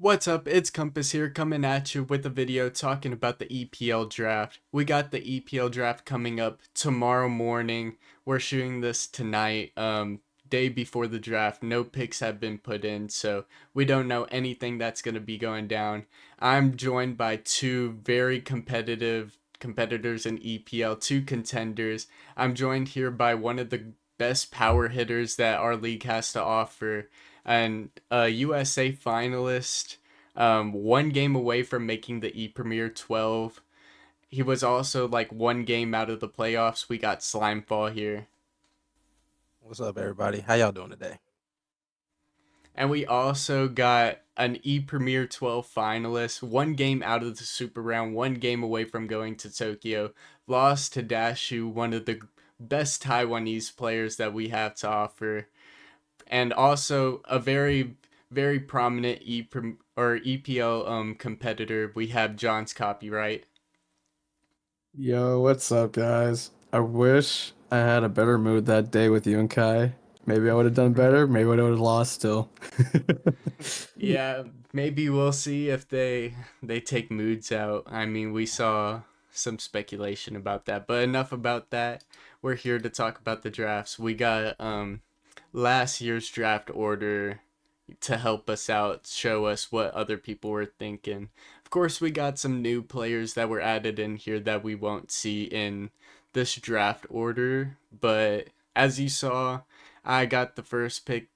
What's up? It's Compass here coming at you with a video talking about the EPL draft. We got the EPL draft coming up tomorrow morning. We're shooting this tonight, day before the draft. No picks have been put in, so we don't know anything that's going to be going down. I'm joined by two very competitive competitors in EPL, two contenders. I'm joined here by one of the best power hitters that our league has to offer, and a USA finalist, one game away from making the E Premier 12. He was also like one game out of the playoffs. We got Slimefall here. What's up, everybody? How y'all doing today? And we also got an E Premier 12 finalist, one game out of the Super Round, one game away from going to Tokyo. Lost to Dashu, one of the best Taiwanese players that we have to offer. And also a very prominent EPL competitor. We have John's copyright. Yo, what's up, guys? I wish I had a better mood that day with you and Kai. Maybe I would have done better. Maybe I would have lost still. Yeah, maybe we'll see if they take moods out. I mean, we saw some speculation about that, but enough about that. We're here to talk about the drafts. We got last year's draft order to help us out, show us what other people were thinking. Of course, we got some new players that were added in here that we won't see in this draft order, but as you saw, I got the first pick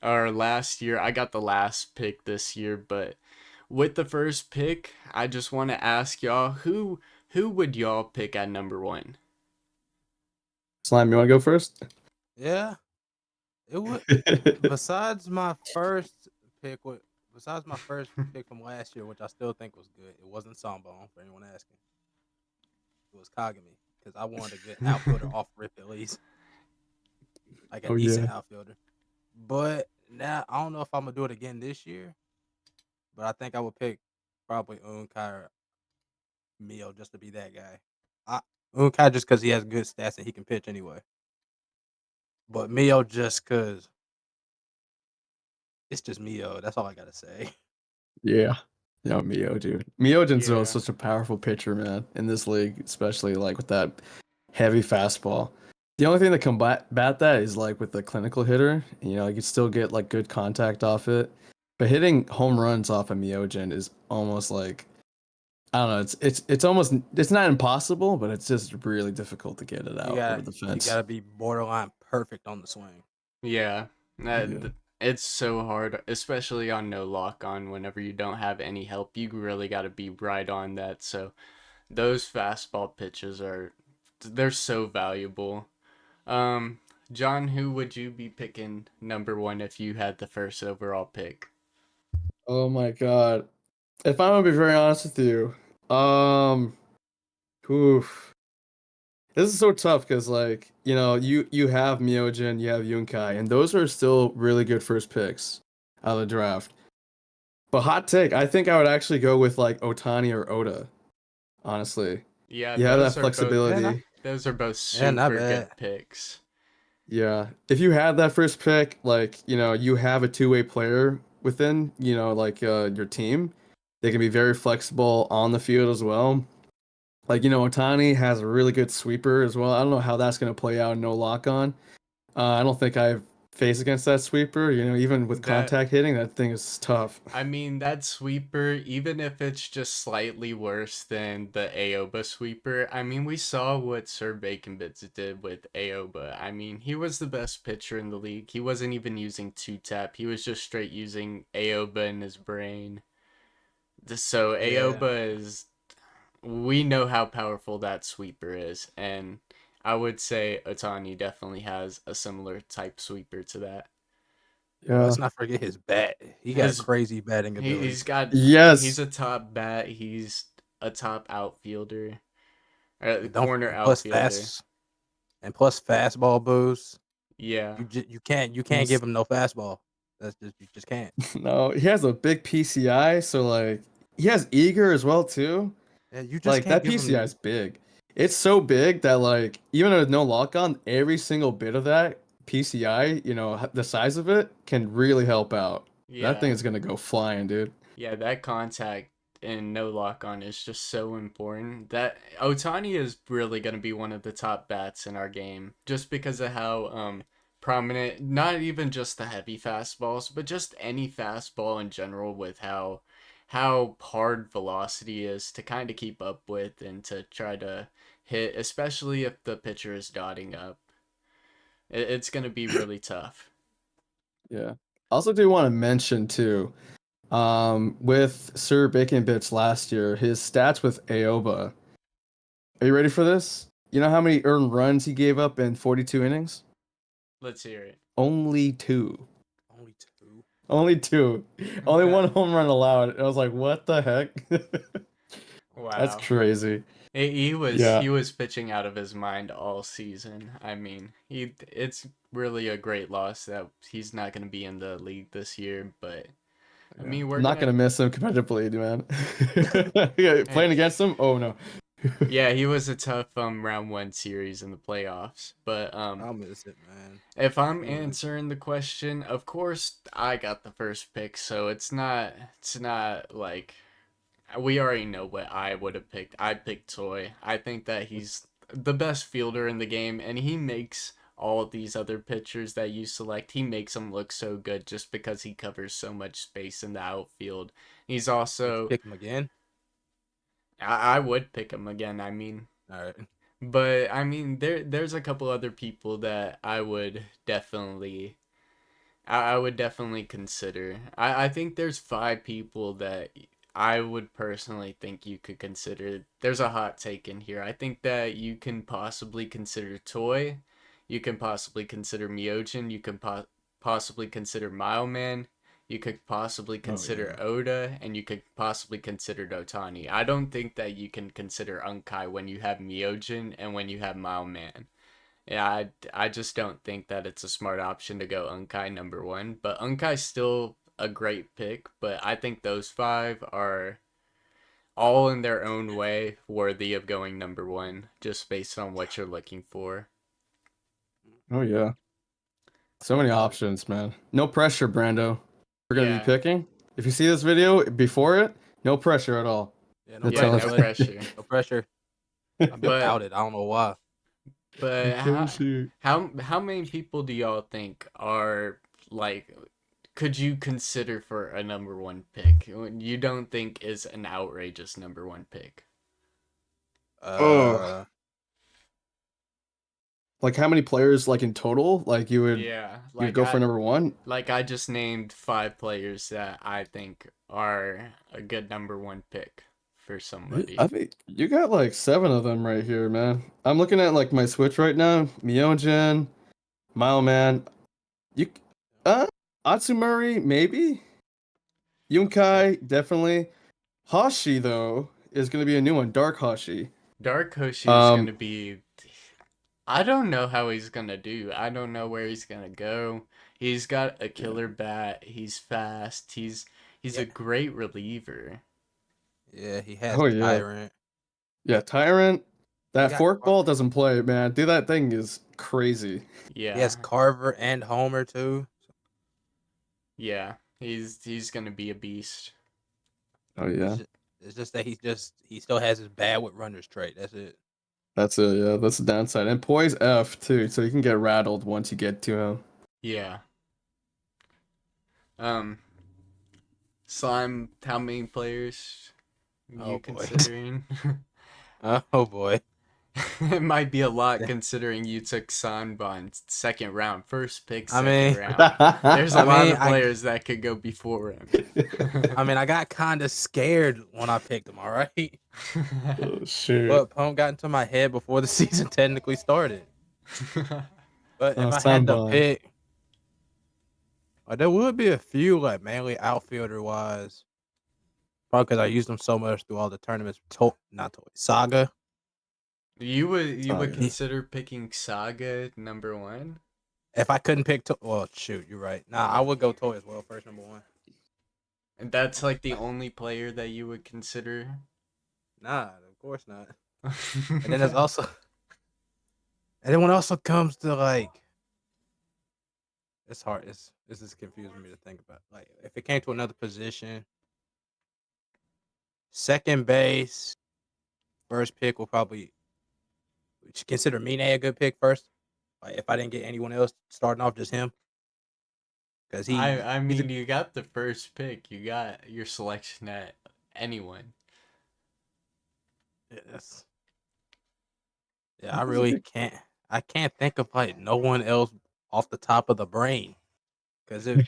or last year. I got the last pick this year, but with the first pick, I just want to ask y'all who would y'all pick at number 1? Slime, you want to go first? Yeah, it would. Besides my first pick, besides my first pick from last year, which I still think was good, it wasn't Sambone for anyone asking. It was Kagami because I wanted a good outfielder off rip at least, like a Oh yeah. decent outfielder. But now I don't know if I'm gonna do it again this year. But I think I would pick probably Unkai or Mio just to be that guy. Unkai just because he has good stats and he can pitch anyway. But Mio just because it's just Mio. That's all I gotta say. Yeah. No, Mio, dude. Mio Jinzo is Yeah. such a powerful pitcher, man, in this league, especially like with that heavy fastball. The only thing that combat that is like with the clinical hitter, you can still get like good contact off it. But hitting home runs off a Miojin is almost like I don't know. It's almost it's not impossible, but it's just really difficult to get it You out over got the you fence. gotta be borderline perfect on the swing. Yeah, Yeah. it's so hard, especially on no lock on. Whenever you don't have any help, you really got to be right on that. So those fastball pitches they're so valuable. Um, John, who would you be picking number 1 if you had the first overall pick? Oh my God. If I'm gonna be very honest with you, um, oof. This is so tough because you have Miojin, you have Yunkai, and those are still really good first picks out of the draft. But hot take, I think I would actually go with like Otani or Oda, honestly. Yeah, You have that Yeah, flexibility. those are both not super bad. good picks. Yeah. If you had that first pick, you have a two-way player within, your team. They can be very flexible on the field as well. Otani has a really good sweeper as well. I don't know how that's going to play out in no lock on. I don't think I've faced against that sweeper. Even with That contact hitting, that thing is tough. I mean, that sweeper, even if it's just slightly worse than the Aoba sweeper, I mean, we saw what Sir Baconbits did with Aoba. I mean, he was the best pitcher in the league. He wasn't even using two tap, he was just straight using Aoba in his brain. So, Yeah, Aoba is. We know how powerful that sweeper is, and I would say Otani definitely has a similar type sweeper to that. and let's Yeah. not forget his bat. He got His crazy batting he's ability. got he's Yes. a top bat. He's a top outfielder, And don't corner and plus outfielder. fast and plus fastball boost. Yeah, You can't Yes. give him no fastball. That's just you just can't. No, he has a big PCI, so he has eager as well too. Yeah, you just Like can't that give PCI him. is big. It's so big that even with no lock on, every single bit of that PCI, the size of it can really help out. That thing yeah. is gonna go flying, dude. Yeah, that contact and no lock on is just so important. That Otani is really going to be one of the top bats in our game just because of how prominent, not even just the heavy fastballs, but just any fastball in general with how hard velocity is to kind of keep up with and to try to hit, especially if the pitcher is dotting up. It's going to be really tough. Yeah. I also do want to mention too, with Sir Bacon Bits last year, his stats with Aoba. Are you ready for this? You know how many earned runs he gave up in 42 innings? Let's hear it. Only two. Only two. Only two. Only one home run allowed. I was like, what the heck? That's Wow. crazy. He Yeah. was pitching out of his mind all season. I mean, it's really a great loss that he's not going to be in the league this year, but I Yeah. mean, we're I'm not going gonna miss him competitively, man. Yeah, to playing against him? Oh no. yeah, he was a tough round 1 series in the playoffs, but I'll miss it, man. if I'm Really. answering the question, of course I got the first pick, so it's not like we already know what I would have picked. I picked Toy. I think that he's the best fielder in the game, and he makes all of these other pitchers that you select, he makes them look so good just because he covers so much space in the outfield. He's Would you also, pick him again? I would pick him again. I mean, All right. but I mean, there's a couple other people that I would definitely consider. I think there's 5 people that I would personally think you could consider. There's a hot take in here. I think that you can possibly consider Toy. You can possibly consider Myojin. You can possibly consider Mileman. You could possibly Oh consider yeah. Oda, and you could possibly consider Dotani. I don't think that you can consider Unkai when you have Myojin and when you have Mileman. Yeah, I just don't think that it's a smart option to go Unkai number 1. But Unkai's still a great pick. But I think those 5 are all in their own way worthy of going number 1, just based on what you're looking for. Oh yeah. So many options, man. No pressure, Brando. We're gonna be Yeah, picking. If you see this video before it, no pressure at all. Yeah, no I'm yeah, pressure, telling no buddy. pressure. No pressure. I feel But outed. I don't know why. but Oh how shoot. how many people do y'all think are like could you consider for a number 1 pick? You don't think is an outrageous number 1 pick? Oh, Uh, like how many players like in total? Like Yeah, you'd go for number one? like I just named 5 players that I think are a good number 1 pick for I somebody. think you got like 7 of them right here, man. I'm looking at like my Switch right now. Myojin, Mileman, you, uh, Atsumuri maybe. Yunkai definitely. Hashi though is gonna be a new one. Dark Hashi. Dark Hoshi is Um. gonna be. I don't know how he's gonna do. I don't know where he's gonna go. He's got a Yeah. killer bat. He's fast. He's yeah, a great reliever. yeah. He has Oh yeah. Tyrant. Yeah. Tyrant. He That got forkball doesn't play, man. Dude, that thing is crazy. he has Yeah, Carver and Homer too. yeah. He's gonna be a beast. Oh It's yeah. just, it's just that he still has his bad with runners trait. That's it. That's it. Yeah. That's the downside. And Poise F too, so you can get rattled once you get to him. Yeah. Um, Slime. How many players Oh you boy. considering? Oh boy. It might be a lot considering you took Sanbon second round, first pick, I second mean, round. There's a I lot mean, of I players that could go before him. I mean, I got kind of scared when I picked him. All right, Oh shoot. but Pone got into my head before the season technically started. But if Oh, I had to Sanbon. pick, there would be a few like mainly outfielder wise. Probably because I used them so much through all the tournaments. Not Toy Saga. you would Saga. consider picking Saga number 1? If I couldn't pick, well, shoot, you're right. Nah, I would go Toy as well. First number one. And that's like the only player that you would consider. Nah, of course not. And then there's also, and then when it also comes to like, it's hard. This is confusing me to think about. Like, if it came to another position, Second base, first pick will probably consider Mine a good pick first. Like if I didn't get anyone else starting off, just him, because I he's a mean, you got the first pick. You got your selection at anyone. yes. Yeah, I really can't. I can't think of like no one else off the top of the brain because it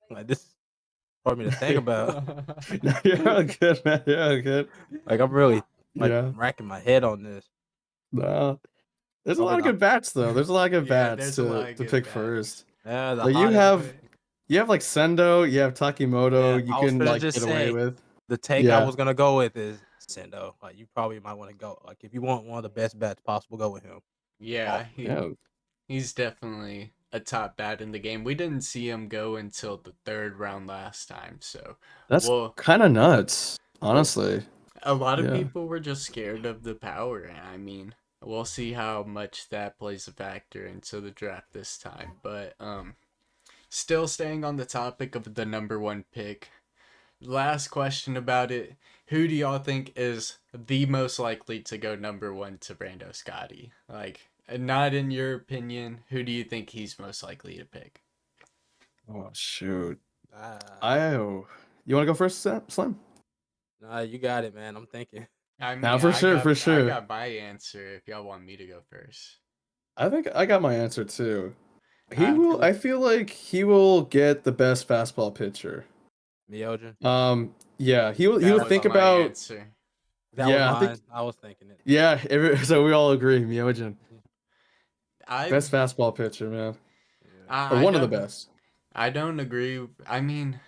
like this is for me to think about. No, you're all good, man. You're all good. Like I'm really like Yeah. racking my head on this. No. There's a Probably lot of the good bats though. There's a lot of good Yeah, bats there's a lot of to good pick bats. first. the Like you hottest. have But like Sendo, you have Yeah, Takimoto, you I was can gonna like just get away say with. the take I Yeah. was gonna go with is Sendo. Like you probably might want to go. Like if you want one of the best bats possible, go with him. yeah, Off. Yeah. he's definitely a top bat in the game. We didn't see him go until the third round last time, so That's well, kind of nuts, well, honestly. a lot of Yeah. people were just scared of the power. I mean, we'll see how much that plays a factor into the draft this time. But still staying on the topic of the number one pick. Last question about it. Who do y'all think is the most likely to go number one to Brando Scotty? Like, not in your opinion, who do you think he's most likely to pick? Oh shoot. Ah, I You want to go first, Slim? nah, you got it, man. I'm thinking. I Now mean, for I sure, got for I sure. got my answer if y'all want me to go first. I think I got my answer too. He I will. I feel like he will get the best fastball pitcher. Miojin. Yeah, he will. He that would That was think was my about. answer. that was Yeah, I think. mine. I was thinking it. Yeah, so we all agree, Myojin, I best fastball pitcher, man, Yeah. or I one of the don't best. I don't agree. I mean,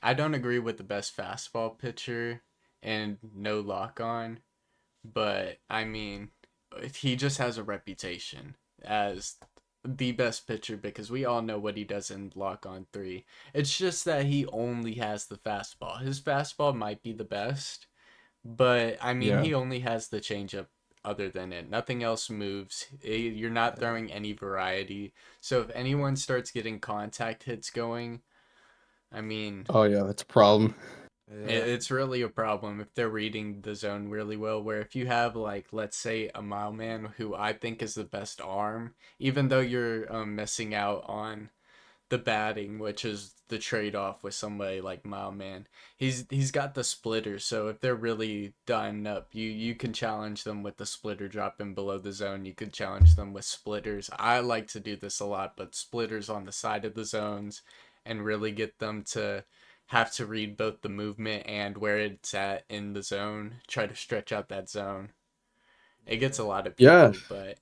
I don't agree with the best fastball pitcher and no lock on. But I mean, he just has a reputation as the best pitcher because we all know what he does in lock on three. It's just that he only has the fastball. His fastball might be the best, but I mean, Yeah. he only has the changeup other than it. Nothing else moves. You're not Yeah. throwing any variety. So if anyone starts getting contact hits going, I mean, Oh yeah, that's a problem. Yeah. it's really a problem if they're reading the zone really well. Where if you have, like, let's say a Mileman who I think is the best arm, even though you're missing out on the batting, which is the trade off with somebody like Mileman, he's got the splitter. So if they're really done up, you can challenge them with the splitter dropping below the zone. You could challenge them with splitters. I like to do this a lot, but splitters on the side of the zones and really get them to have to read both the movement and where it's at in the zone, try to stretch out that zone. It gets a lot of Yeah. people, but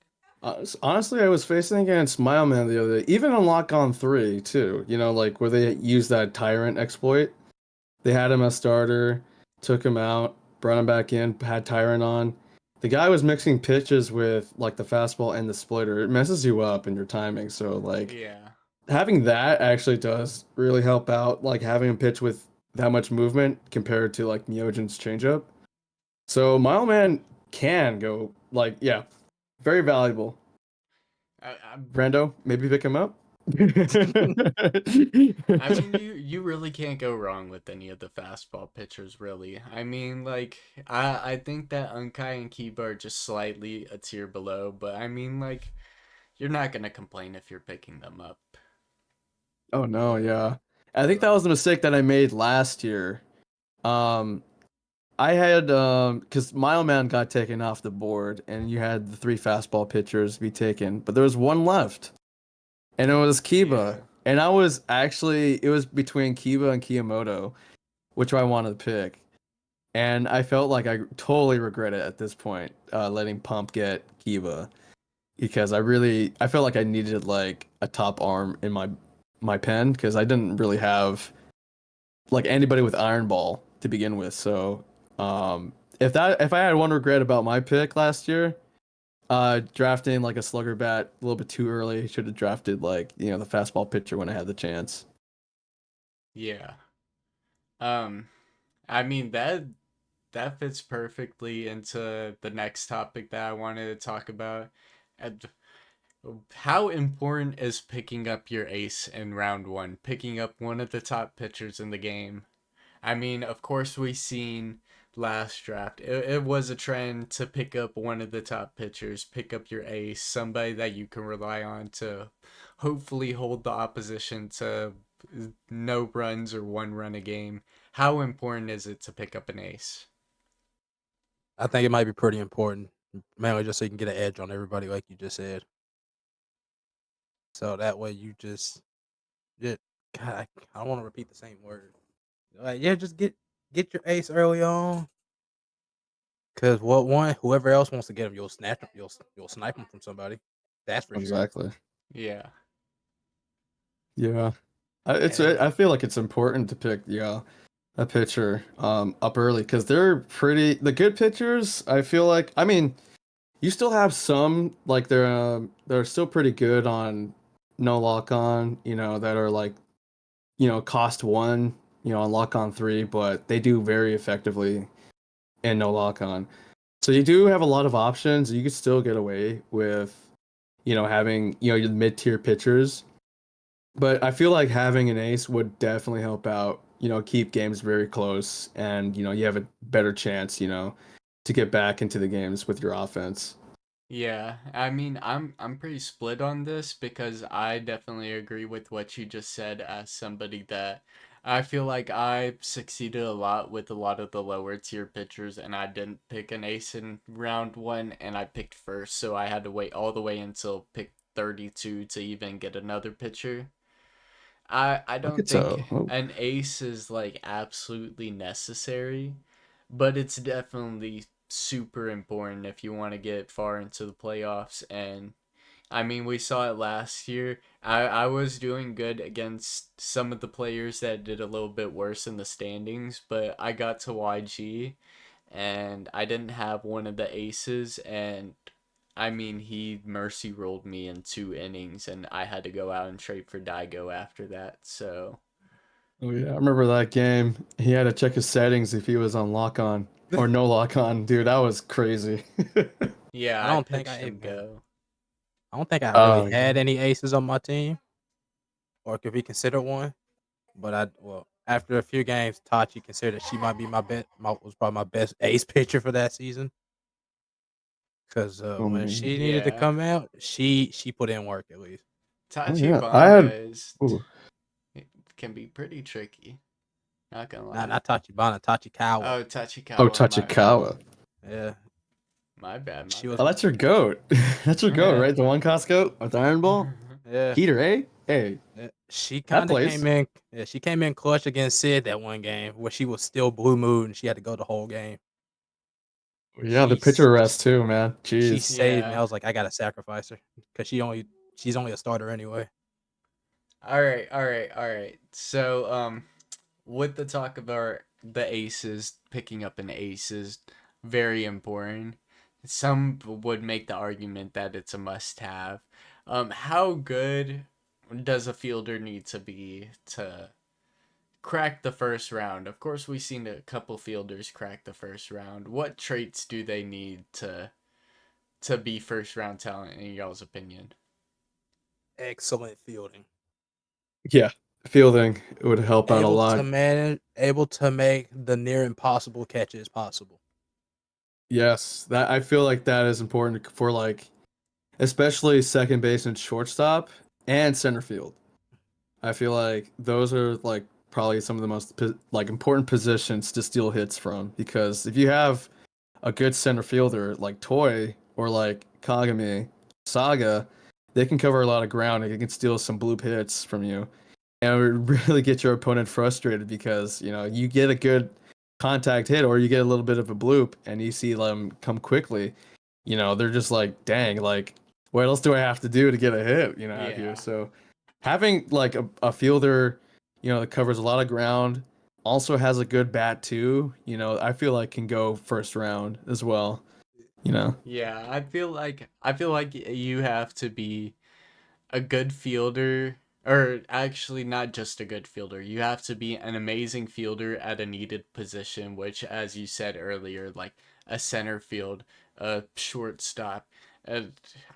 Honestly, I was facing against Mileman the other day, even on Lock On 3 too. You know, like where they used that Tyrant exploit. They had him as starter, took him out, brought him back in, had Tyrant on. The guy was mixing pitches with like the fastball and the splitter. It messes you up in your timing. So like yeah. having that actually does really help out, like having him pitch with that much movement compared to like Myojin's changeup. So Mileman can go like yeah, very valuable. I, Brando, maybe pick him up. I mean, you really can't go wrong with any of the fastball pitchers, really. I mean, like, I think that Unkai and Kiba are just slightly a tier below, but I mean, like, you're not gonna complain if you're picking them up. Oh no, Yeah. yeah. I think that Right. was the mistake that I made last year. Um, I had because Mileman got taken off the board, and you had the three fastball pitchers be taken, but there was one left, and it was Yeah. Kiba. And I was actually it was between Kiba and Kiyomoto, which I wanted to pick. And I felt like I totally regret it at this point, letting Pump get Kiba because I felt like I needed like a top arm in my pen because I didn't really have like anybody with Iron Ball to begin with. So if I had one regret about my pick last year, drafting like a slugger bat a little bit too early, should have drafted like the fastball pitcher when I had the chance. Yeah. Um, I mean, that fits perfectly into the next topic that I wanted to talk about. And how important is picking up your ace in round one? Picking up one of the top pitchers in the game. I mean, of course, we've seen last draft. It was a trend to pick up one of the top pitchers, pick up your ace, somebody that you can rely on to hopefully hold the opposition to no runs or 1 run a game. How important is it to pick up an ace? I think it might be pretty important, mainly just so you can get an edge on everybody, like you just said. So that way you just God, I don't want to repeat the same word. Like, yeah, just get your ace early on. Cause whoever else wants to get him, you'll snatch him. You'll snipe him from somebody. That's for sure. Exactly. Yeah. Yeah. And I feel like it's important to pick a pitcher up early because the good pitchers. I feel like I mean you still have some like they're still pretty good on no lock on that are like cost one on lock on three, but they do very effectively in no lock on. So you do have a lot of options. You could still get away with having your mid tier pitchers. But I feel like having an ace would definitely help out, keep games very close and, you have a better chance, to get back into the games with your offense. yeah, I mean, I'm pretty split on this because I definitely agree with what you just said as somebody that I feel like I succeeded a lot with a lot of the lower tier pitchers and I didn't pick an ace in round 1 and I picked first, so I had to wait all the way until pick 32 to even get another pitcher. I Look don't at think so. Oh, an ace is like absolutely necessary, but it's definitely super important if you want to get far into the playoffs. And I mean, we saw it last year. I was doing good against some of the players that did a little bit worse in the standings, but I got to YG and I didn't have one of the aces, and I mean, he mercy rolled me in 2 innings, and I had to go out and trade for Daigo after that. So oh yeah, I remember that game. He had to check his settings if he was on lock on or no lock on. Dude, that was crazy. yeah, I I don't think pitched him go. I don't think I really Oh had yeah. any aces on my team, or could be considered one. But after a few games, Tachi considered she might be was probably my best ace pitcher for that season. Cause Oh when man. she needed to Yeah, come out, she put in work at least. Oh yeah. I had. Tachibana is Ooh. it can be pretty tricky. Not gonna Not lie. not Tachibana, Tachikawa. Oh, Oh, Tachikawa, Tachikawa. Yeah, my she was. Oh, bad. that's your goat. That's your goat, Yeah, right? The one cost goat with the Iron Ball. yeah. Heater, eh? Hey, She that kind of plays. came in. Yeah, she came in clutch against Sid that one game where she was still blue mood and she had to go the whole game. Yeah, the She's pitcher rest too, man. she Jeez. saved me. I Yeah. was like, I gotta sacrifice her because she's only a starter anyway. All right, all right, all right. So, with the talk of the aces, picking up an ace is very important. Some would make the argument that it's a must-have. How good does a fielder need to be to crack the first round? Of course, we've seen a couple fielders crack the first round. What traits do they need to be first round talent in y'all's opinion? Excellent fielding. Yeah, fielding would help out a lot. Able to make the near impossible catches possible. Yes, that I feel like that is important for like especially second base and shortstop and center field. I feel like those are like probably some of the most like important positions to steal hits from because if you have a good center fielder like Toy or like Kagami, Saga, they can cover a lot of ground and they can steal some bloop hits from you. And it would really get your opponent frustrated because, you get a good contact hit or you get a little bit of a bloop and you see them come quickly, they're just like, dang, like, what else do I have to do to get a hit, out here? Yeah. So having like a fielder, that covers a lot of ground, also has a good bat too, I feel like can go first round as well, you know. Yeah, I feel like you have to be a good fielder, or actually not just a good fielder. You have to be an amazing fielder at a needed position, which, as you said earlier, like a center field, a shortstop. Uh,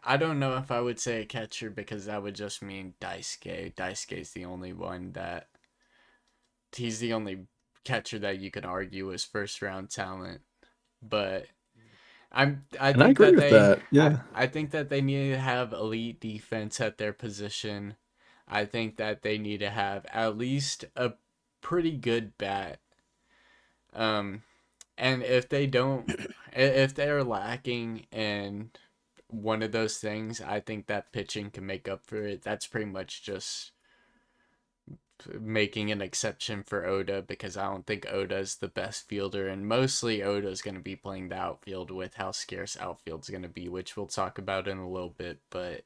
I don't know if I would say a catcher because that would just mean Daisuke. Daisuke's the only one that he's the only catcher that you can argue is first round talent, but I And I think agree that with that. Yeah. I think that they need to have elite defense at their position. I think that they need to have at least a pretty good bat. Um, and if they don't, if they're lacking in one of those things, I think that pitching can make up for it. That's pretty much just making an exception for Oda because I don't think Oda is the best fielder, and mostly Oda is going to be playing the outfield with how scarce outfield's going to be, which we'll talk about in a little bit. But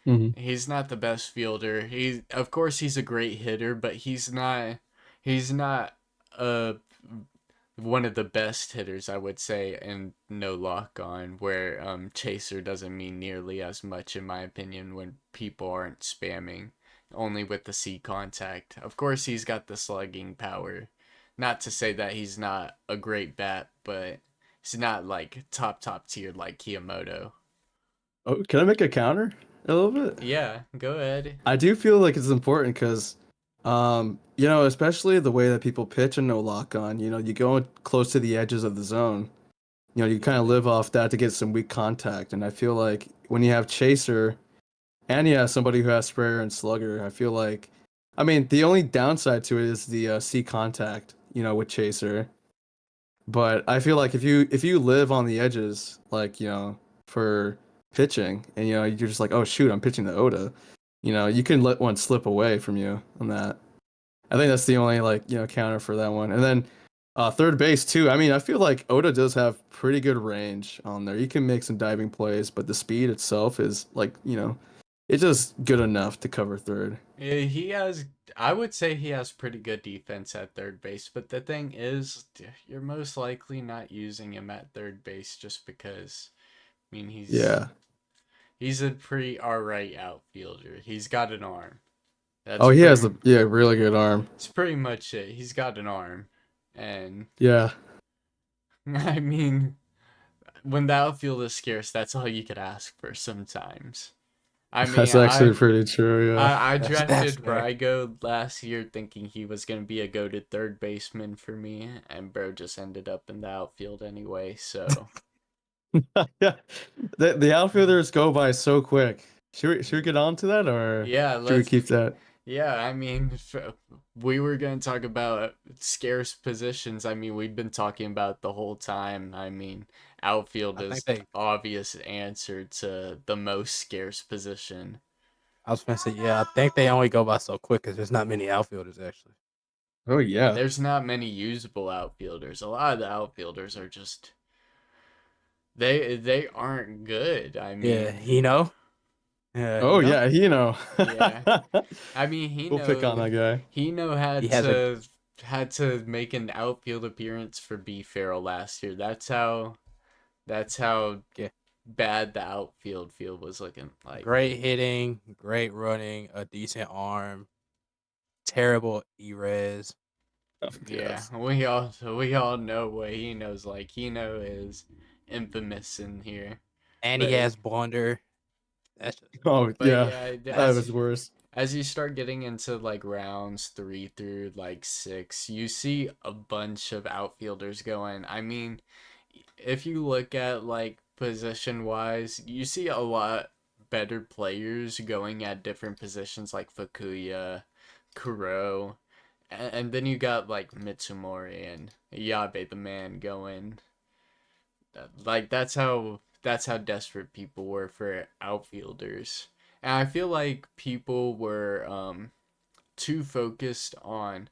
Hmm. he's not the best fielder. He, of course, he's a great hitter, but he's not. He's not a one of the best hitters, I would say, and no lock on, where chaser doesn't mean nearly as much, in my opinion, when people aren't spamming, only with the C contact. Of course, he's got the slugging power. Not to say that he's not a great bat, but he's not like top tier like Kiyomoto. Oh, can I make a counter a little bit? Yeah, go ahead. I do feel like it's important because, especially the way that people pitch and no lock on, you go close to the edges of the zone. You kind of live off that to get some weak contact. And I feel like when you have chaser and you have somebody who has sprayer and slugger, I feel like, I mean, the only downside to it is the C contact, with chaser. But I feel like if you live on the edges, like, for pitching and you're just like, oh shoot, I'm pitching to Oda, you can let one slip away from you on that. I think that's the only like, counter for that one. And then third base too. I mean, I feel like Oda does have pretty good range on there. You can make some diving plays, but the speed itself is like, it's just good enough to cover third. Yeah, he has. I would say he has pretty good defense at third base, but the thing is, you're most likely not using him at third base just because. I mean, Yeah. he's a pretty alright outfielder. He's got an arm. Oh, That's he has pretty. a yeah, really good arm. It's pretty much it. He's got an arm, and Yeah. I mean, when the outfield is scarce, that's all you could ask for sometimes. I mean, That's actually pretty true, yeah. I That's drafted fair. Brygo last year thinking he was going to be a goated third baseman for me, and bro just ended up in the outfield anyway, so. Yeah. The outfielders go by so quick. Should we get on to that or Yeah, should we let's. keep that? Yeah, I mean, we were going to talk about scarce positions. I mean, we've been talking about it the whole time. I mean, outfield I think is the they. obvious answer to the most scarce position. I was gonna say, yeah, I think they only go by so quick because there's not many outfielders actually. Oh yeah. There's not many usable outfielders. A lot of the outfielders are just they aren't good. I Yeah, mean, Yeah, Oh yeah, yeah. I mean, We'll pick on that guy. Hino he has a had to make an outfield appearance for B Farrell last year. That's how yeah, bad the outfield field was looking like. great hitting, great running, a decent arm, terrible ERES, Oh, Yeah, yes. we all know what Hino's like. Hino is infamous in here. and he But has blunder. That's just Oh but yeah. yeah, That was worse. as you start getting into like rounds 3 through like 6, you see a bunch of outfielders going. I mean, if you look at like position wise, you see a lot better players going at different positions like Fukuya, Kuro, and then you got like Mitsumori and Yabe the man going. Like that's how desperate people were for outfielders. And I feel like people were too focused on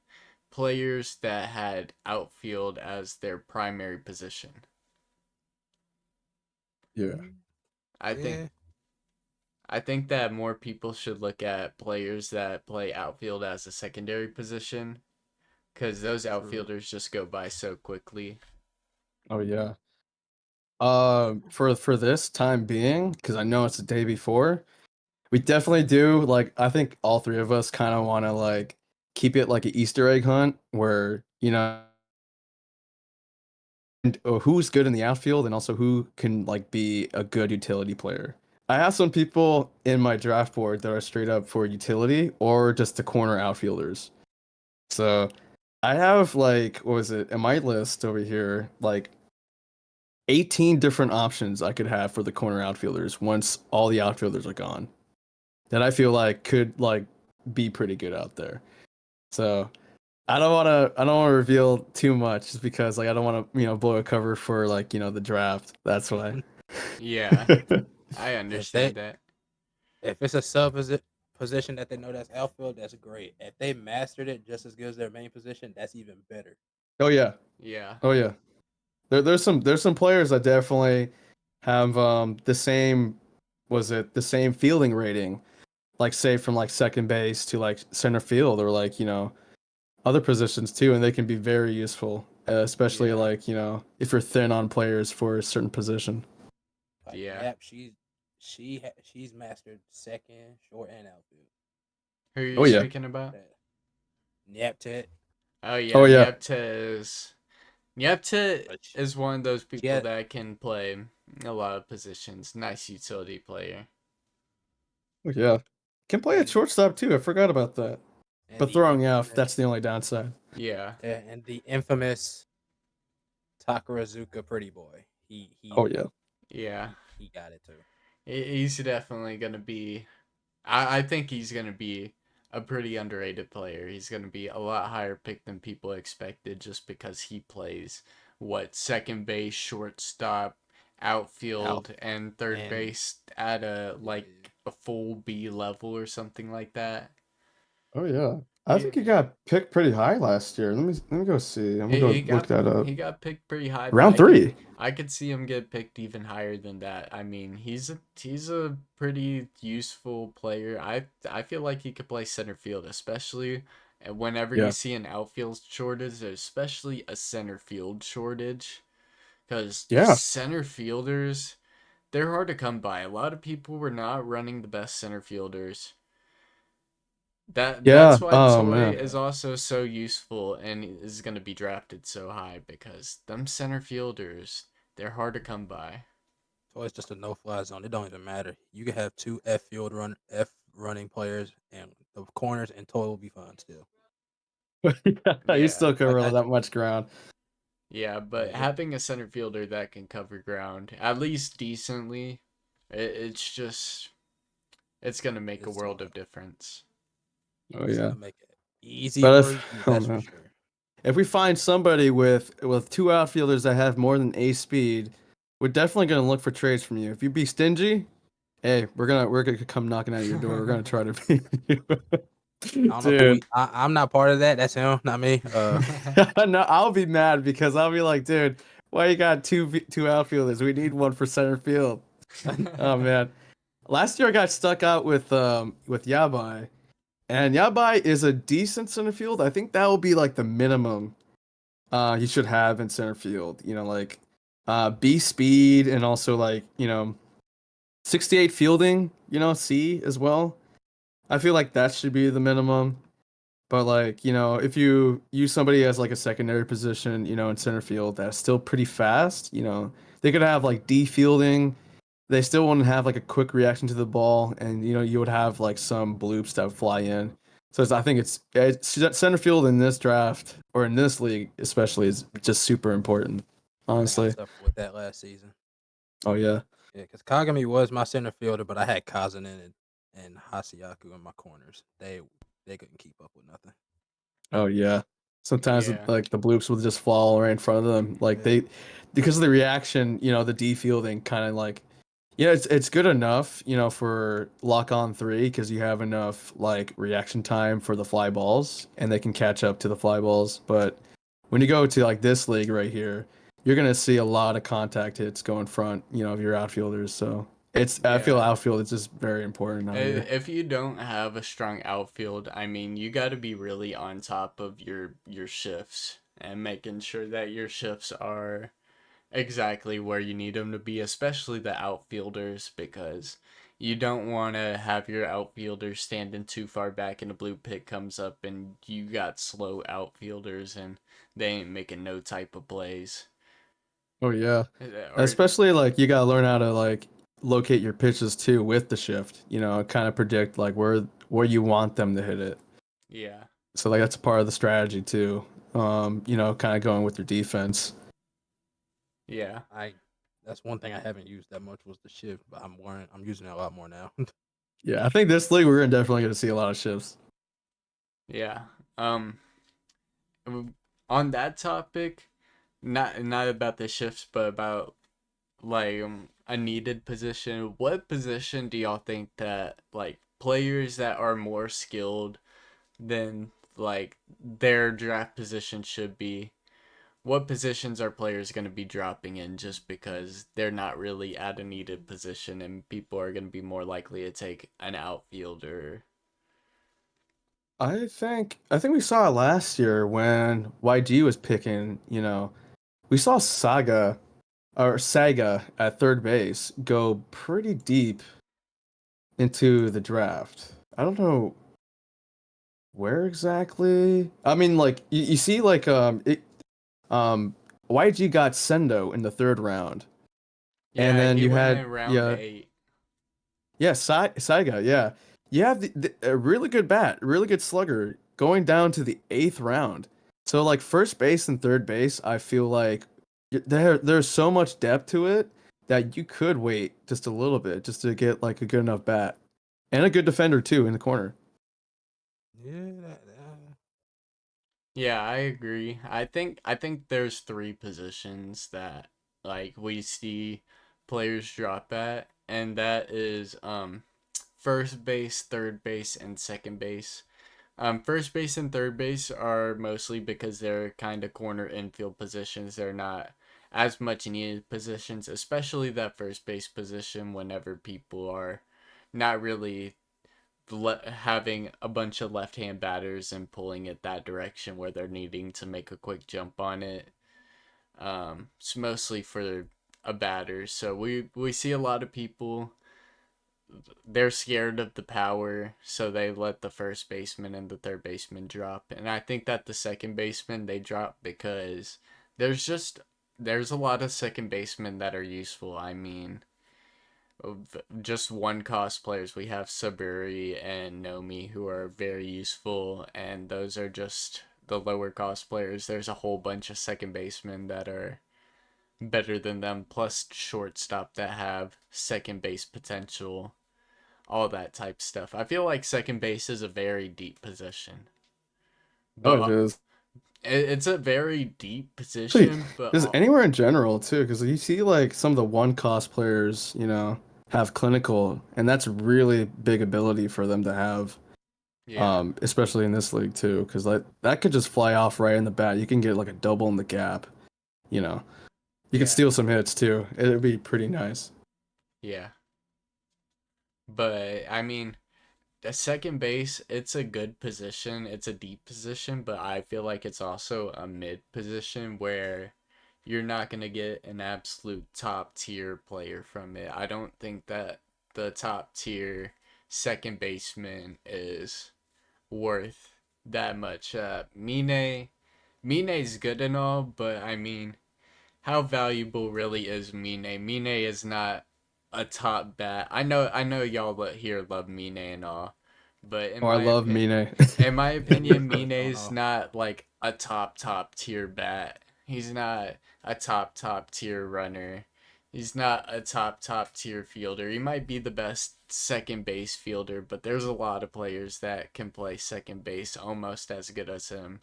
players that had outfield as their primary position. Yeah. I think yeah, I think that more people should look at players that play outfield as a secondary position because those true. outfielders just go by so quickly. Oh yeah. For this time being, because I know it's the day before, we definitely do like I think all three of us kind of want to like keep it like an Easter egg hunt where and who's good in the outfield and also who can like be a good utility player. I have some people in my draft board that are straight up for utility or just the corner outfielders. So I have like what was it in my list over here? Like 18 different options I could have for the corner outfielders once all the outfielders are gone. That I feel like could like be pretty good out there. So I don't wanna reveal too much just because like I don't wanna, blow a cover for like, the draft. That's why. Yeah, I If they understand that. if it's a position that they know that's outfield, that's great. If they mastered it just as good as their main position, that's even better. Oh yeah. Yeah. Oh yeah. There's some players that definitely have the same was it the same fielding rating, like say from like second base to like center field or like, other positions too, and they can be very useful, especially Yeah. like, if you're thin on players for a certain position. Like Yeah. Yap, she's mastered second, short, and outfield. Who are Oh you yeah. speaking about? That Yap Tet, Oh Oh yeah, yeah. Niepte but is one of those she people had, that can play a lot of positions. Nice utility player. Oh yeah. Can play at and shortstop too. I forgot about that. and But the throwing off, infamous that's the only downside. Yeah. and the infamous Takarazuka Pretty Boy. Oh yeah. Yeah. He got it too. He's definitely gonna be. I think he's gonna be a pretty underrated player. He's gonna be a lot higher pick than people expected just because he plays second base, shortstop, Out outfield, and third and base at yeah, yeah. a full B level or something like that. Oh yeah. I think He he got picked pretty high last year. Let me go see. I'm gonna he go look got that up. he got picked pretty high, but Round three. I could see him get picked even higher than that. I mean, he's a pretty useful player. I feel like he could play center field, especially whenever you Yeah. see an outfield shortage, especially a center field shortage, because Yeah. center fielders they're hard to come by. A lot of people were not running the best center fielders. That's Yeah. why Oh Toy man. is also so useful and is going to be drafted so high because them center fielders, they're hard to come by. So it's just a no fly zone. It don't even matter. You can have two F running players and the corners and total will be fine still. Yeah, you Yeah. still Like cover I that much ground. Yeah, yeah, but having a center fielder that can cover ground at least decently, it's just it's going to make a it's world of difference. Oh it's yeah. gonna make it easy But for if you. oh That's for man. sure. If we find somebody with two outfielders that have more than ace speed, we're definitely gonna look for trades from you. If you be stingy, hey, we're gonna come knocking at your door. We're gonna try to be you. I don't know who Dude. I'm not part of that. That's him, not me. No, I'll be mad because I'll be like, dude, why you got two outfielders? We need one for center field. Oh man. Last year I got stuck out with Yabai. And Yabai is a decent center field. I think that will be like the minimum he should have in center field. Like B speed and also like, 68 fielding, C as well. I feel like that should be the minimum. But like, if you use somebody as like a secondary position, in center field that's still pretty fast, they could have like D fielding. They still wouldn't have like a quick reaction to the ball, and you would have like some bloops that would fly in. So I think it's center field in this draft or in this league especially is just super important, Man, I honestly. suffered with that last season. Oh yeah. Yeah, because Kagami was my center fielder, but I had Kazanen and Hasiaku in my corners. They couldn't keep up with nothing. Oh yeah. Sometimes Yeah. like the bloops will just fall right in front of them. Like Yeah. because of the reaction, the D fielding kind of like, it's good enough, for lock on three because you have enough like reaction time for the fly balls and they can catch up to the fly balls. But when you go to like this league right here, you're gonna see a lot of contact hits go in front, of your outfielders. So I feel Yeah. outfield is just very important out here. If you don't have a strong outfield, I mean, you got to be really on top of your shifts and making sure that your shifts are exactly where you need them to be, especially the outfielders, because you don't want to have your outfielders standing too far back and a blue pick comes up and you got slow outfielders and they ain't making no type of plays. Oh yeah. Or Especially like you gotta learn how to like locate your pitches too with the shift, kind of predict like where you want them to hit it. yeah, So like that's a part of the strategy too. Kind of going with your defense. Yeah. That's one thing I haven't used that much was the shift, but I'm using it a lot more now. Yeah, I think this league we're definitely going to see a lot of shifts. Yeah. Um on that topic, not about the shifts, but about like a needed position. What position do y'all think that like players that are more skilled than like their draft position should be? What positions are players going to be dropping in just because they're not really at a needed position and people are going to be more likely to take an outfielder? I think we saw it last year when YG was picking, we saw Saga at third base go pretty deep into the draft. I don't know where exactly. I mean, like you see, like um, YG got Sendo in the third round, and Yeah, then he you went had in round yeah, 8. yeah, Saiga, yeah. You have a really good bat, really good slugger going down to the eighth round. So like first base and third base, I feel like there's so much depth to it that you could wait just a little bit just to get like a good enough bat and a good defender too in the corner. Yeah, Yeah, I agree. I think there's 3 positions that like we see players drop at, and that is first base, third base, and second base. First base and third base are mostly because they're kind of corner infield positions. They're not as much needed positions, especially that first base position whenever people are not really having a bunch of left hand batters and pulling it that direction where they're needing to make a quick jump on it. It's mostly for a batter. So we see a lot of people, they're scared of the power, so they let the first baseman and the third baseman drop. And I think that the second baseman they drop because there's a lot of second basemen that are useful. I mean, just one cost players. We have Saburi and Nomi who are very useful, and those are just the lower cost players. There's a whole bunch of second basemen that are better than them, plus shortstop that have second base potential, all that type stuff. I feel like second base is a very deep position, Oh, it but is. it's a very deep Actually, position, but just anywhere in general too, because you see like some of the one cost players, have clinical, and that's really big ability for them to have. yeah, Especially in this league too, because like that could just fly off right in the bat. You can get like a double in the gap, you know. You could yeah, steal some hits too. It'd be pretty nice. yeah. But I mean, the second base, it's a good position. It's a deep position, but I feel like it's also a mid position where you're not going to get an absolute top tier player from it. I don't think that the top tier second baseman is worth that much. Mine's good and all, but I mean, how valuable really is Mine? Mine is not a top bat. I know y'all here love Mine and all, but Oh, I love Mine. in my opinion, oh Mine's no. not like a top tier bat. He's not a top tier runner. He's not a top tier fielder. He might be the best second base fielder, but there's a lot of players that can play second base almost as good as him.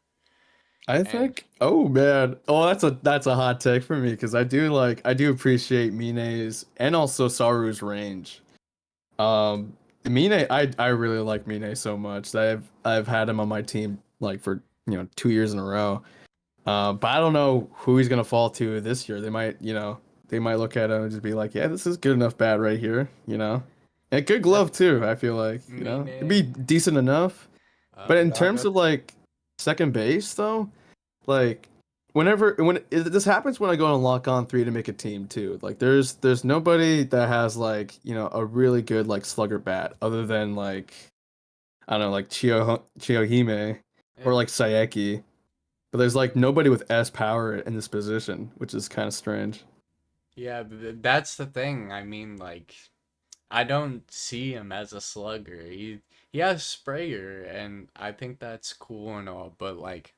I And think. Oh man. Oh, that's a hot take for me because I do appreciate Mine's and also Saru's range. Mine, I really like Mine so much that I've had him on my team like for 2 years in a row. But I don't know who he's gonna fall to this year. They might look at him and just be like, yeah, this is good enough bat right here. And good That's glove too. I feel like it'd Mine, be decent enough. But in I terms got of like second base though, like this happens when I go on lock on three to make a team too. Like there's nobody that has like a really good like slugger bat other than like I don't know like Chiyohime or like Saeki. But there's like nobody with S power in this position, which is kind of strange. yeah, that's the thing. I mean, like, I don't see him as a slugger. He has sprayer, and I think that's cool and all. But like,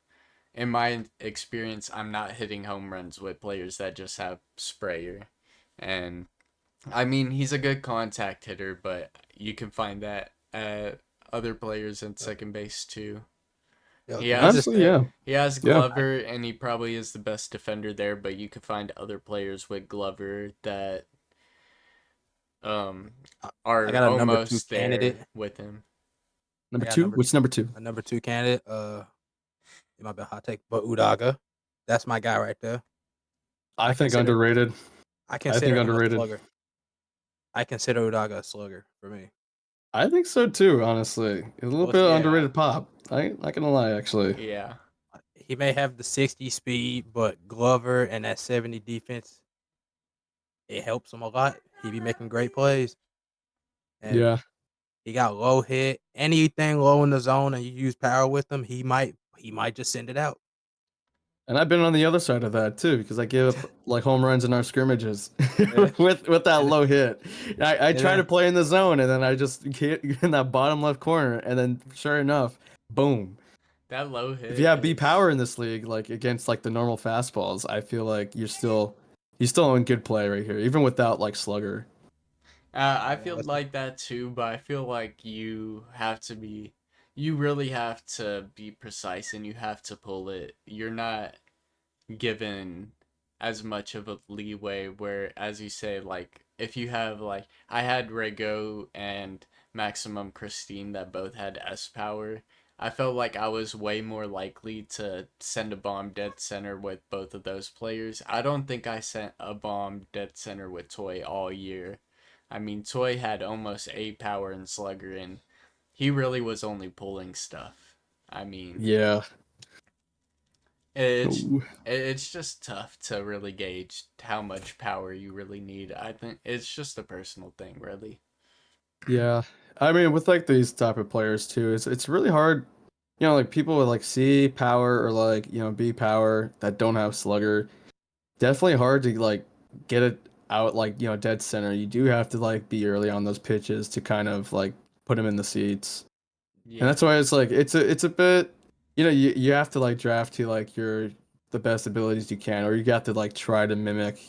in my experience, I'm not hitting home runs with players that just have sprayer. And I mean, he's a good contact hitter, but you can find that at other players in second base too. Yo, He can we has just Honestly, yeah, he has yeah, Glover, and he probably is the best defender there. But you could find other players with Glover that um I are got a number two almost there candidate. with him. I number got two. Which number two? a number two candidate. It might be a hot take, but Udaga. That's my guy right there. I I think consider underrated. I I think consider him a underrated. slugger. I consider Udaga a slugger for me. I think so too. Honestly, a little bit of Yeah, underrated pop. I ain't not gonna lie, actually. yeah. He may have the 60 speed, but Glover and that 70 defense, it helps him a lot. He be making great plays, and Yeah, he got low hit. Anything low in the zone, and you use power with him, he might just send it out. and I've been on the other side of that too because I give up like home runs in our scrimmages Yeah. with that And low hit. I and try to then play in the zone and then I just hit in that bottom left corner and then sure enough, boom. That low If you hit have B is. power in this league, like against like the normal fastballs, I feel like you're still in good play right here, even without like slugger. I yeah, feel like that too, but I feel like you really have to be precise and you have to pull it. You're not given as much of a leeway where, as you say, like if you have like I had Rego and Maximum Christine that both had S power. I felt like I was way more likely to send a bomb dead center with both of those players. I don't think I sent a bomb dead center with Toy all year. I mean, Toy had almost A power and slugger, and he really was only pulling stuff. I mean, Yeah. it's Ooh. it's just tough to really gauge how much power you really need. I think it's just a personal thing, really. Yeah. I mean, with like these type of players too, it's really hard. Like people with like C power or like, B power that don't have slugger. Definitely hard to like get it out like, dead center. You do have to like be early on those pitches to kind of like put them in the seats. And that's Yeah, why it's like it's a bit, you have to like draft to like your the best abilities you can, or you got to like try to mimic,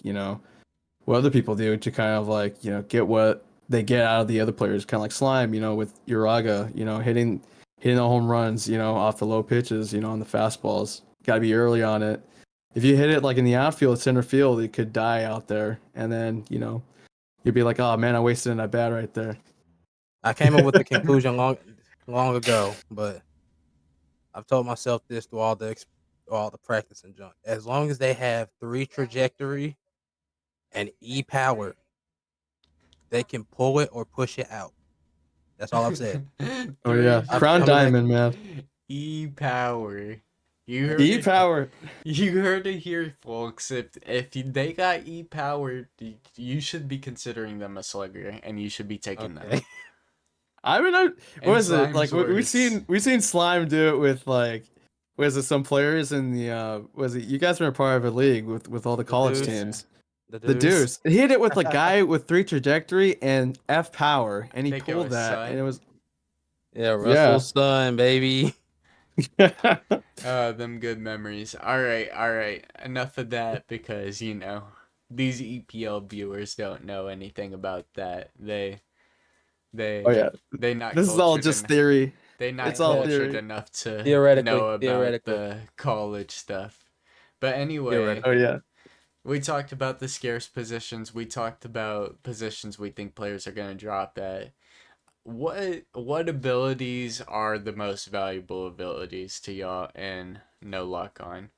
what other people do to kind of like, get what they get out of the other players, kind of like Slime, with Uraga, hitting the home runs, off the low pitches, on the fastballs. Got to be early on it. If you hit it like in the outfield, center field, it could die out there, and then you'd be like, oh man, I wasted an at bat right there. I came up with the conclusion long ago, but I've told myself this through all the practice and junk. As long as they have three trajectory and E power, they can pull it or push it out. That's all I've said. Oh yeah, three I've Crown come to that. Diamond, man. E power. You heard E it. power. You heard it here, folks. They got E power, you should be considering them a slugger, and you should be taking them. Okay. I mean, what And is it like? Slime's We've worse. seen Slime do it with like, was it some players in the was it you guys were a part of a league with all the The college deuce. Yeah, teams? The The deuce. Deuce. He hit it with a guy with three trajectory and F power, I and he think it pulled was that, and it Sun. was Yeah, yeah. Russell's son, baby. Them good memories. All right. Enough of that because these EPL viewers don't know anything about that. Oh They yeah, they not this is all cultured just enough. theory. They not It's all Yeah, cultured theory. enough to know about theoretically. the college stuff. But anyway, Oh Theoretically. yeah. we talked about the scarce positions. We talked about positions we think players are going to drop at. What abilities are the most valuable abilities to y'all and no luck on?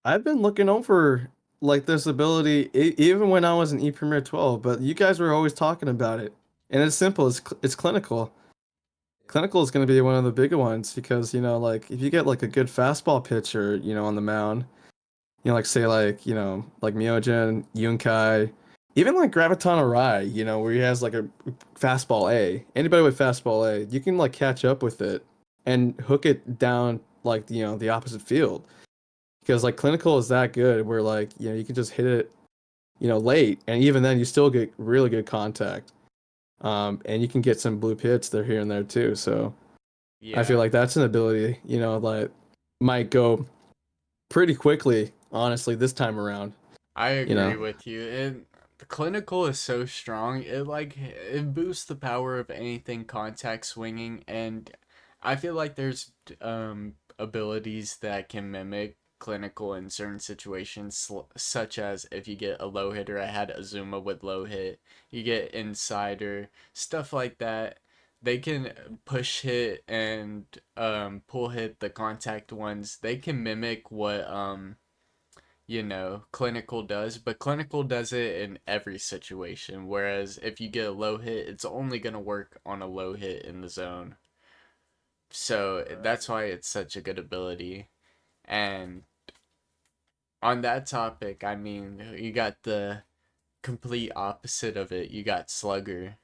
I've been looking over like this ability even when I was in E Premier 12, but you guys were always talking about it, and it's simple. It's clinical. Clinical is going to be one of the bigger ones because like if you get like a good fastball pitcher, on the mound, like say like like Myogen, Yunkai, even like Graviton Arai, where he has like a fastball A. Anybody with fastball A, you can like catch up with it and hook it down like the opposite field because like clinical is that good where like you can just hit it late and even then you still get really good contact. And you can get some blue hits there here and there too. So I feel Yeah. like that's an ability, like might go pretty quickly, honestly, this time around. I You agree know. with you. The clinical is so strong. It boosts the power of anything contact swinging, and I feel like there's abilities that can mimic clinical in certain situations, such as if you get a low hitter. I had Azuma with low hit. You get insider stuff like that. They can push hit and pull hit the contact ones. They can mimic what clinical does, but clinical does it in every situation. Whereas if you get a low hit, it's only going to work on a low hit in the zone. So Right. that's why it's such a good ability. And on that topic, I mean, you got the complete opposite of it. You got Slugger.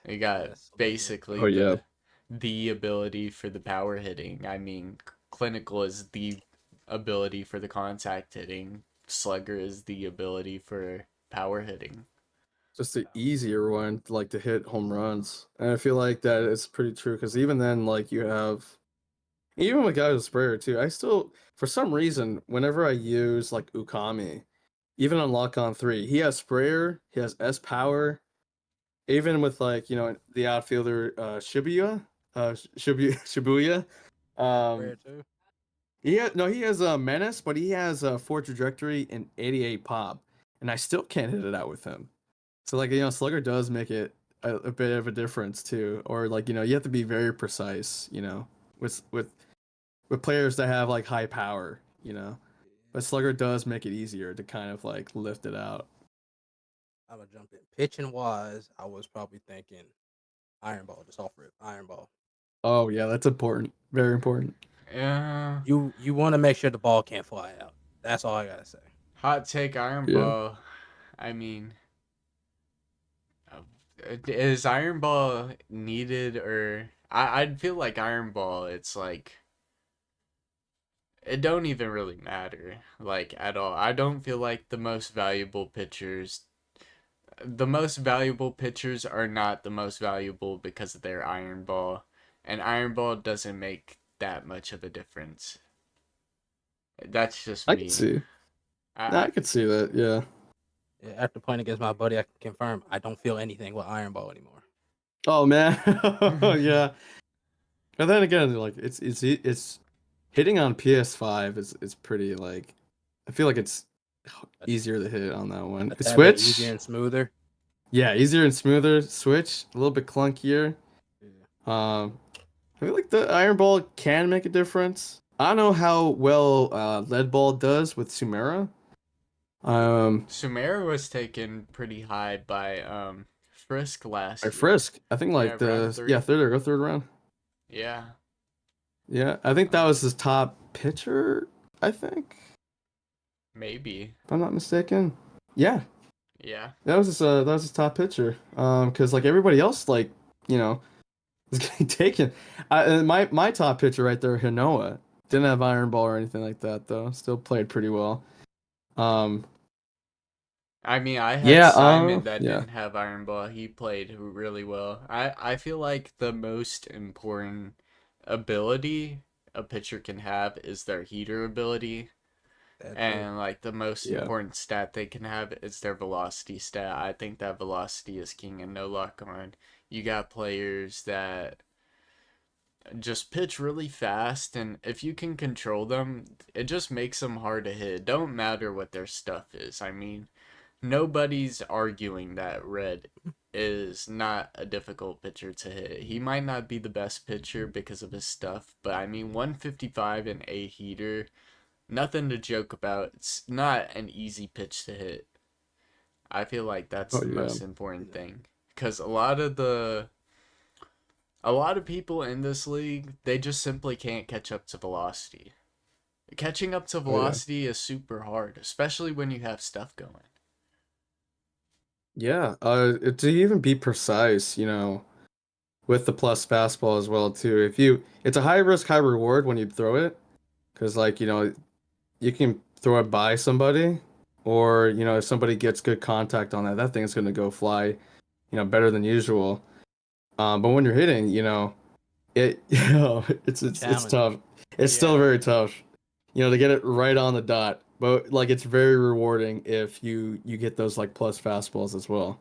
You got Yes, Slugger. basically Oh yeah. the ability for the power hitting. I mean, clinical is the ability for the contact hitting. Slugger is the ability for power hitting. Just the easier one, like to hit home runs. And I feel like that is pretty true because even then, like you have, even with guys with sprayer too, I still, for some reason, whenever I use like Ukami, even on Lock On 3, he has sprayer, he has S power, even with like, the outfielder Shibuya, Shibuya. That's Um, rare too. he has a menace, but he has a four trajectory and 88 pop, and I still can't hit it out with him. So like Slugger does make it a bit of a difference too, or like you have to be very precise, with players that have like high power, but Slugger does make it easier to kind of like lift it out. I'm gonna jump in. Pitching wise, I was probably thinking Iron Ball, just off rip. Iron Ball. Oh yeah, that's important, very important. Yeah. You want to make sure the ball can't fly out. That's all I gotta say. Hot take Iron Yeah, Ball. I mean, is Iron Ball needed or I'd feel like Iron Ball it's like it don't even really matter like at all. I don't feel like the most valuable pitchers are not the most valuable because of their Iron Ball, and Iron Ball doesn't make that much of a difference. That's just I could me. see. No, I I could see that. Yeah. Yeah, after playing against my buddy, I can confirm I don't feel anything with Iron Ball anymore. Oh man. I Yeah. But then again, like it's hitting on PS5 is pretty like I feel like it's A, easier to hit on that one. a tad bit easier Switch, and smoother. yeah, easier and smoother. Switch, a little bit clunkier. Yeah. I feel like the Iron Ball can make a difference. I don't know how well Lead Ball does with Sumera. Um, Sumeru was taken pretty high by Frisk by last year. Frisk, I think Yeah, like round yeah, 3. third round. Yeah. Yeah, I think that was Um his top pitcher. I think, Maybe. if I'm not mistaken. Yeah, Yeah. that was his top pitcher. Because like everybody else, like you know, was getting taken. And my top pitcher right there, Hinoa, didn't have Iron Ball or anything like that though. Still played pretty well. Um, I mean, I had yeah, Simon that yeah, didn't have Iron Ball. He played really well. I feel like the most important ability a pitcher can have is their heater ability. That too. And like the most yeah. important stat they can have is their velocity stat. I think that velocity is king and no luck on. You got players that just pitch really fast, and if you can control them, it just makes them hard to hit. It don't matter what their stuff is. I mean, nobody's arguing that Red is not a difficult pitcher to hit. He might not be the best pitcher because of his stuff, but I mean 155 and a heater, nothing to joke about. It's not an easy pitch to hit. I feel like that's Oh the yeah, most important No. thing because a lot of people in this league, they just simply can't catch up to velocity. Catching up to oh yeah, velocity is super hard, especially when you have stuff going. yeah. To even be precise, with the plus fastball as well too. It's a high risk, high reward when you throw it, because like you can throw it by somebody, or if somebody gets good contact on that thing's gonna go fly, better than usual. But when you're hitting, it it's Challenging. tough. It's still Yeah. very tough, to get it right on the dot. But like, it's very rewarding if you get those like plus fastballs as well.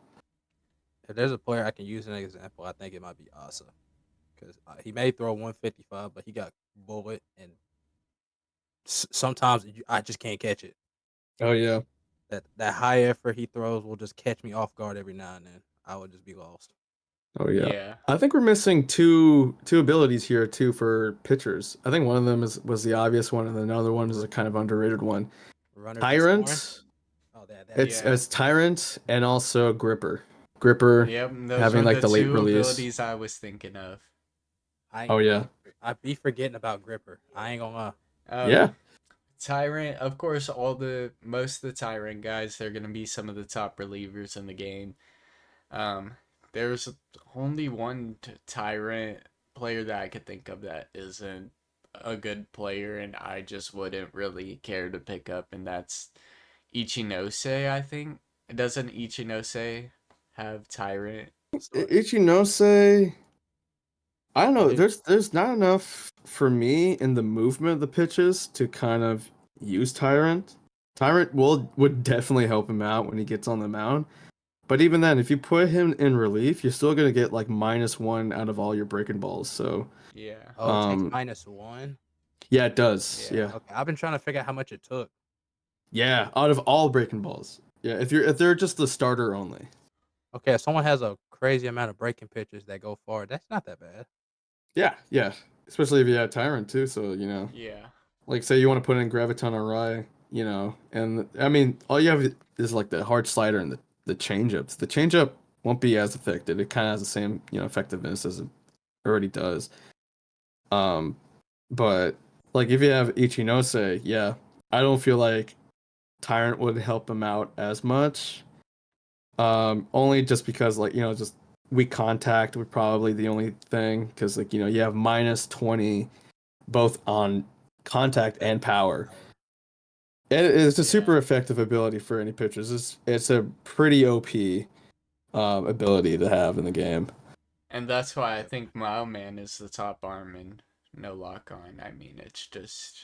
If there's a player I can use as an example, I think it might be Asa because he may throw 155, but he got bullet, and sometimes I just can't catch it. Oh yeah. That high effort he throws will just catch me off guard every now and then. I would just be lost. Oh yeah. Yeah. I think we're missing two abilities here too for pitchers. I think one of them was the obvious one, and another one is a kind of underrated one. Runners in scoring. Tyrant. Oh, that It's Yeah. it's Tyrant and also Gripper. Gripper Yep. Those having were like the the late two release. abilities I was thinking of. Oh yeah. I be forgetting about Gripper. I ain't gonna lie. Yeah. Tyrant, of course, most of the Tyrant guys, they're gonna be some of the top relievers in the game. Um, there's only one Tyrant player that I could think of that isn't a good player, and I just wouldn't really care to pick up, and that's Ichinose. I think doesn't Ichinose have Tyrant? Ichinose. I don't It know. is. There's not enough for me in the movement of the pitches to kind of use Tyrant. Tyrant would definitely help him out when he gets on the mound. But even then, if you put him in relief, you're still gonna get like -1 out of all your breaking balls. So, Yeah, Oh, it takes um, -1. yeah, it does. yeah, Yeah, Okay, I've been trying to figure out how much it took. yeah, out of all breaking balls. Yeah, if they're just the starter only. Okay, if someone has a crazy amount of breaking pitches that go far, that's not that bad. Yeah, yeah. Especially if you have Tyrant too. So yeah, like say you want to put in Graviton or Rye, and I mean all you have is like the hard slider and the changeups. The changeup won't be as effective. It kind of has the same effectiveness as it already does. Um, but like if you have Ichinose, yeah, I don't feel like Tyrant would help him out as much. Only just because like just weak contact would probably the only thing because like you have -20 both on contact and power. It's a yeah. super effective ability for any pitchers. It's a pretty OP ability to have in the game. And that's why I think Mileman is the top arm and no lock on. I mean, it's just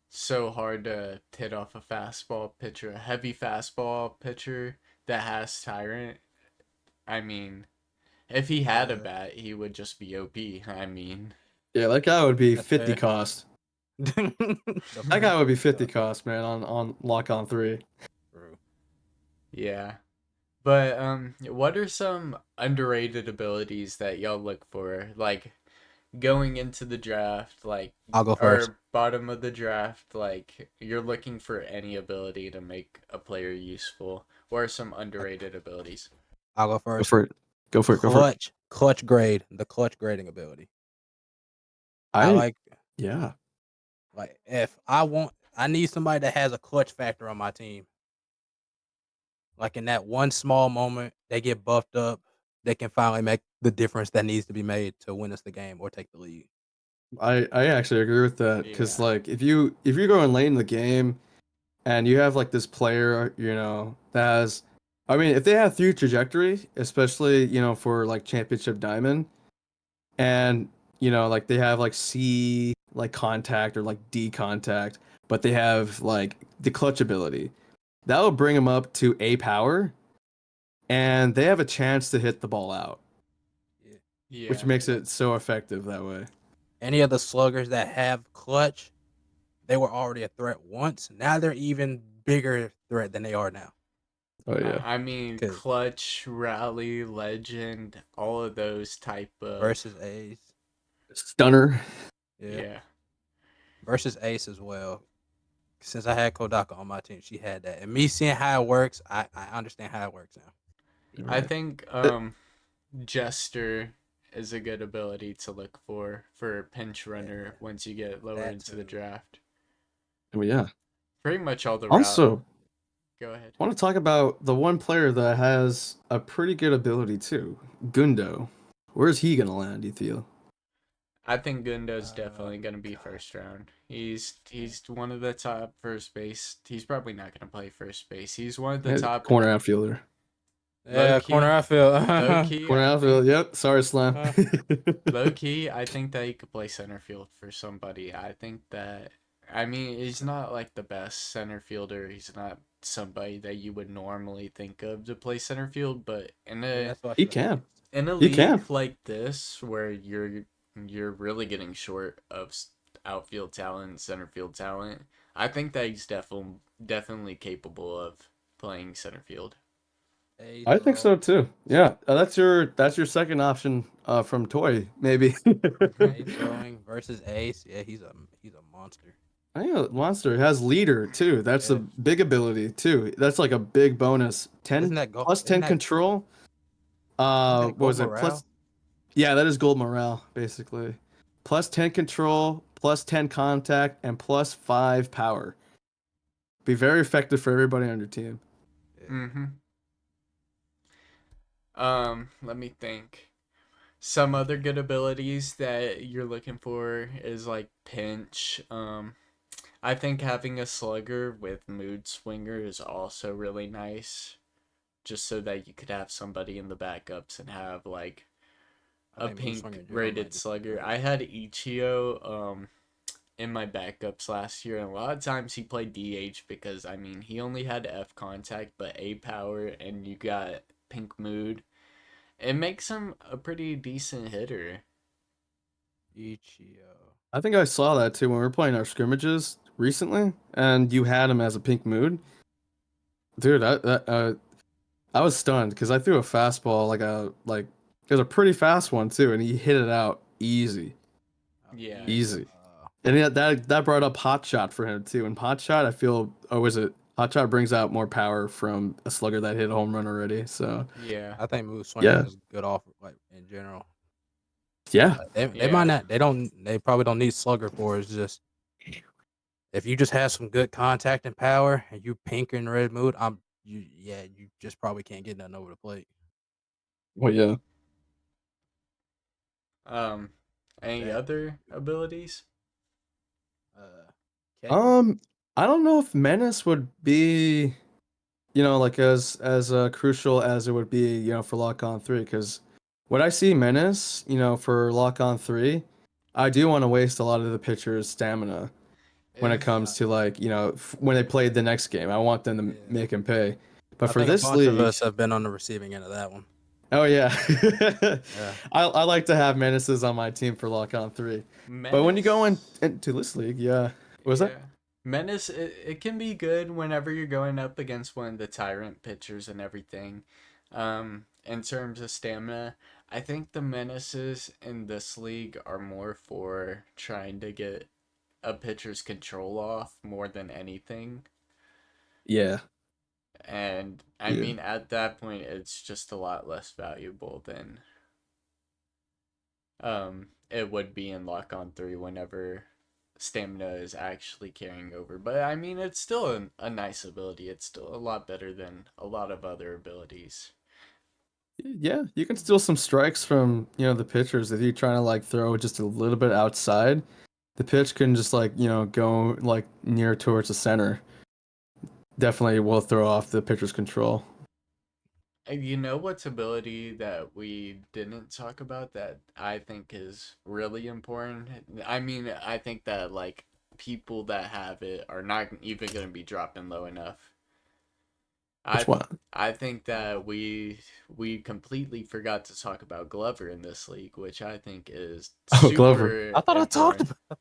so hard to hit off a fastball pitcher, a heavy fastball pitcher that has Tyrant. I mean, if he had a Yeah, bat, he would just be OP. I mean, Yeah, that guy would be that's 50 fair. cost. The That guy first would be 50 50 cost. cost, man, on lock on 3. True. yeah. But what are some underrated abilities that y'all look for? Like going into the draft, like I'll go first. or bottom of the draft, like you're looking for any ability to make a player useful. What are some underrated abilities? I'll go Go first. for it. Go for it. Go for it. Clutch grade, the clutch grading ability. I I yeah. like if I need somebody that has a clutch factor on my team. Like in that one small moment, they get buffed up. They can finally make the difference that needs to be made to win us the game or take the lead. I actually agree with that because Yeah. like if you're going late in the game and you have like this player that has, I mean if they have through trajectory, especially for like championship diamond, and like they have like C like contact or like D contact, but they have like the clutch ability that will bring them up to A power, and they have a chance to hit the ball out, Yeah. which Yeah. makes it so effective that way. Any of the sluggers that have clutch, they were already a threat once. Now they're even bigger threat than they are now. Oh yeah. I mean, Cause clutch, rally, legend, all of those type of versus Ace, Stunner. yeah, yeah. versus Ace as well. Since I had Kodaka on my team, she had that, and me seeing how it works, I understand how it works now. I Right. think Jester is a good ability to look for pinch Yeah, runner once you get lower that into the too. draft. Oh yeah. Pretty much all the route. Also, Go ahead. I want to talk about the one player that has a pretty good ability too, Gundo. Where's he gonna land, you feel? I think Gundo's Uh, definitely gonna be first round. He's one of the top first base. He's probably not gonna play first base. He's one of the top. Corner outfielder. Yeah, corner key, outfield. low key, Corner I outfield. think Yep. Sorry, Slam. low key, I think that he could play center field for somebody. I think that I mean he's not like the best center fielder. He's not somebody that you would normally think of to play center field, but Yeah, that's what I He should have can. picked. in a He can. league like this where you're really getting short of outfield talent, center field talent, I think that he's definitely capable of playing center field. A I think throw. so too. Yeah, that's your second option from Toy maybe. A throwing versus Ace. Yeah, he's a monster. I think Monster has leader too. That's a Yeah. big ability too. That's like a big bonus. 10 Isn't that gold? plus 10 control. Isn't that What gold was it? morale? Plus Yeah, that is gold morale basically. Plus 10 control, plus 10 contact, and plus 5 power. Be very effective for everybody on your team. Yeah. Mm-hmm. Let me think. Some other good abilities that you're looking for is like pinch. I think having a slugger with mood swinger is also really nice. Just so that you could have somebody in the backups and have like I a think Moose Swinger pink in general might rated just be slugger. better. I had Ichio in my backups last year, and a lot of times he played DH because I mean he only had F contact but A power, and you got pink mood. It makes him a pretty decent hitter. Ichio. I think I saw that too when we were playing our scrimmages recently, and you had him as a pink mood. Dude, I was stunned because I threw a fastball like it was a pretty fast one too, and he hit it out easy, Yeah. He's easy. And that brought up hot shot for him too. And hot shot, I feel, is it hot shot brings out more power from a slugger that hit a home run already. So Yeah. I think Moose Swinger is yeah, just good off like in general. yeah, They might Yeah. not. They probably don't need slugger for it. It's just if you just have some good contact and power, and you pink and red mood, you just probably can't get nothing over the plate. well, yeah. Um, any That other abilities? uh, catching. Um, I don't know if menace would be, like as crucial as it would be, for lock on three. Because when I see menace, for lock on three, I do want to waste a lot of the pitcher's stamina when it If comes to like, when they played the next game. I want them to Yeah, make him pay. But I for think a this bunch of league, us have been on the receiving end of that one. oh yeah, Yeah, I like to have menaces on my team for lock on three. But when you go Menace, into this league, yeah, what was that? yeah. Menace, it can be good whenever you're going up against one of the tyrant pitchers and everything. In terms of stamina, I think the menaces in this league are more for trying to get a pitcher's control off more than anything. Yeah, And I yeah, mean, at that point, it's just a lot less valuable than it would be in lock on three whenever stamina is actually carrying over. But I mean, it's still a nice ability. It's still a lot better than a lot of other abilities. yeah. You can steal some strikes from the pitchers if you're trying to like throw just a little bit outside. The pitch can just like go like near towards the center. Definitely will throw off the pitcher's control. And you know what's ability that we didn't talk about that I think is really important? I mean, I think that like people that have it are not even going to be dropping low enough. Which I one? I think that we completely forgot to talk about Glover in this league, which I think is Oh, Glover. super I thought I talked important. about.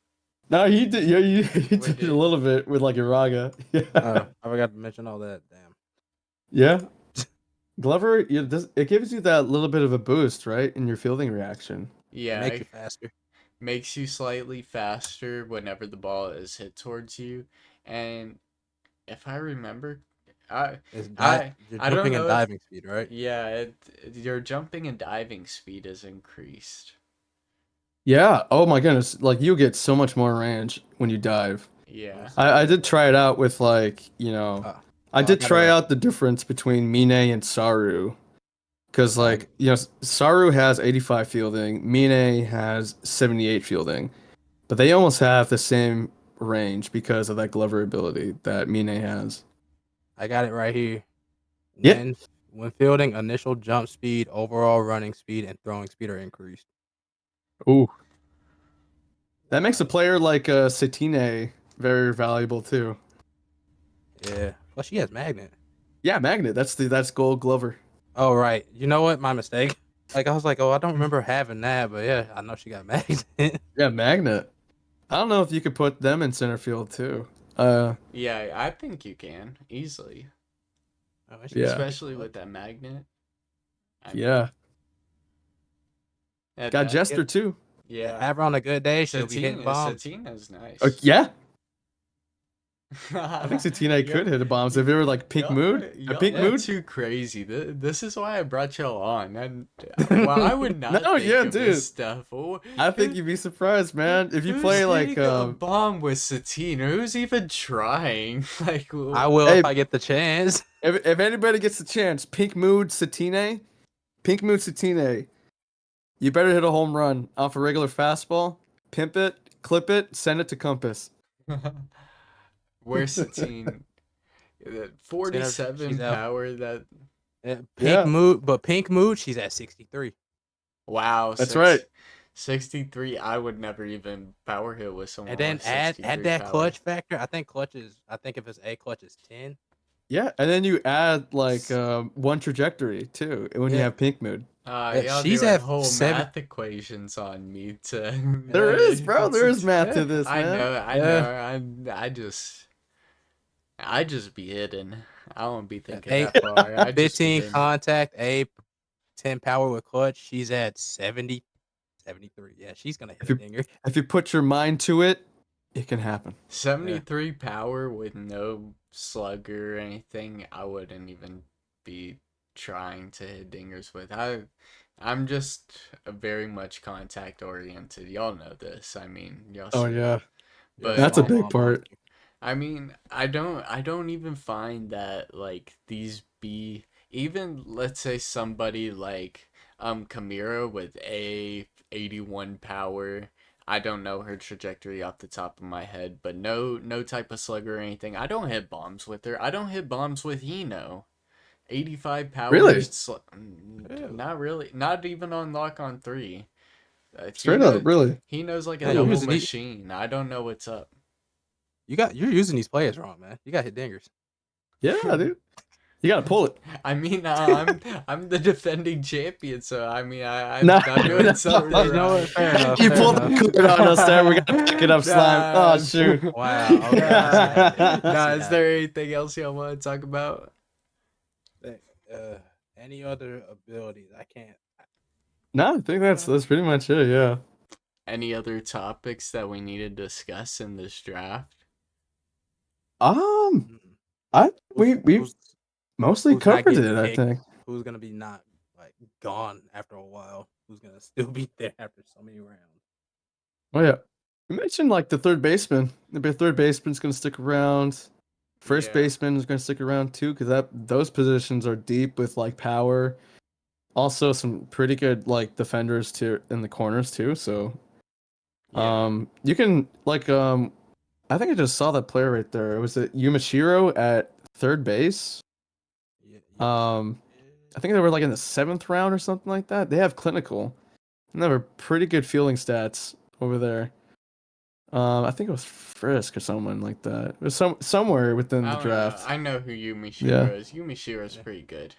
No, you did. Yeah, you We did a did. little bit with like Iraga. Yeah, I forgot to mention all that. Damn. yeah. Glover, it gives you that little bit of a boost, right, in your fielding reaction. It Yeah, makes it you faster. makes you slightly faster whenever the ball is hit towards you, and if I remember, I It's I your I don't jumping and know if diving speed, right? yeah, your jumping and diving speed is increased. Yeah. Oh my goodness. Like you get so much more range when you dive. Let me Yeah. see. I did try it out with like Oh, I I did got it try right. out the difference between Mine and Saru. Because Yeah, like Saru has 85 fielding, Mine has 78 fielding, but they almost have the same range because of that Glover ability that Mine has. I got it right here. Yeah. When fielding, initial jump speed, overall running speed, and throwing speed are increased. Ooh. That makes a player like Satine very valuable too. Yeah. Well, she has magnet. Yeah, Magnet. That's Gold Glover. Oh right. You know what? My mistake. Like I was like, oh, I don't remember having that, but yeah, I know she got magnet. Yeah, Magnet. I don't know if you could put them in center field too. Yeah, I think you can easily, Oh, she got Yeah. big especially clutch. with that magnet. I mean, Yeah. at Got that, Jester too. Yeah, yeah. have her on a good day, she'll be hitting bombs. Satina's nice. Yeah. I think Satine Yeah, could hit a bombs if y- it were like peak mood. A peak y'all are Yeah. mood? too crazy. This is why I brought y'all on. And well, I would not No, think yeah, of this dude. stuff. I think you'd be surprised, man. If you Who's play like hitting a bomb with Satina? Who's even trying? Like, I will hey, if I get the chance. if anybody gets the chance, Pink Mood Satine, you better hit a home run off a regular fastball, pimp it, clip it, send it to Compass. where's Satine? She's 47 at power. That pink Yeah, mood, but pink mood, she's at 63. wow, that's right. 63. I would never even power hit with And someone then with add 63 that power. clutch factor. I think if it's A clutch is 10. Yeah, and then you add like one trajectory too when you Yeah. have Pink Mood. Y'all She's doing at whole 7. math equations on me to There Yeah. is, bro. There is math Yeah. to this, I man. know, Yeah. I just be hidden. I don't be thinking A that far. I just be 15 hidden. contact, A 10 power with clutch. She's at 70, 73. Yeah, she's gonna hit If a you dinger. if you put your mind to it, it can happen. 73 power with no slugger or anything, I wouldn't even be trying to hit dingers with. I'm just a very much contact oriented. Y'all know this. I mean, y'all Oh see yeah, that. Yeah, But that's a small big ball part. monkey. I mean, I don't even find that like these be even let's say somebody like Kamira with a 81 power. I don't know her trajectory off the top of my head, but no type of slugger or anything. I don't hit bombs with her. I don't hit bombs with Hino. 85 power Really, Ew. not really. Not even on lock on 3. straight up, really. He knows like a Yeah, you're double Ooh. using these. machine. I don't know what's up. You're using these players wrong, man. You got hit dingers. Yeah, dude. You gotta pull it. I mean, I'm the defending champion, so I mean, No, I'm doing something You know what? right. Fair enough. you Fair pulled enough. the card on us there. We gotta pick it up, slime. Oh Nah, shoot. Wow. Okay, I see that. I nah. see Is that. there anything else y'all want to talk about? Uh, any other abilities? I can't. No, I think that's pretty much it. Yeah. Any other topics that we need to discuss in this draft? Um, Mm-mm. I we Who's, we who's mostly who's not covered getting it. I picked? think. Who's gonna be not like gone after a while? Who's gonna still be there after so many rounds? Oh yeah. You mentioned like the third baseman. The third baseman's gonna stick around. First Yeah. baseman is gonna stick around too, because those positions are deep with like power. Also, some pretty good like defenders too in the corners too. So, Yeah. you can like I think I just saw that player right there. Was it Yumashiro at third base? Yeah, Um, I think they were like in the seventh round or something like that. They have clinical, and they have pretty good fielding stats over there. I think it was Frisk or someone like that. It was somewhere within I the don't know. draft. I know who Yumi Yeah, Shiro is. Yumi Shiro's yeah, pretty good.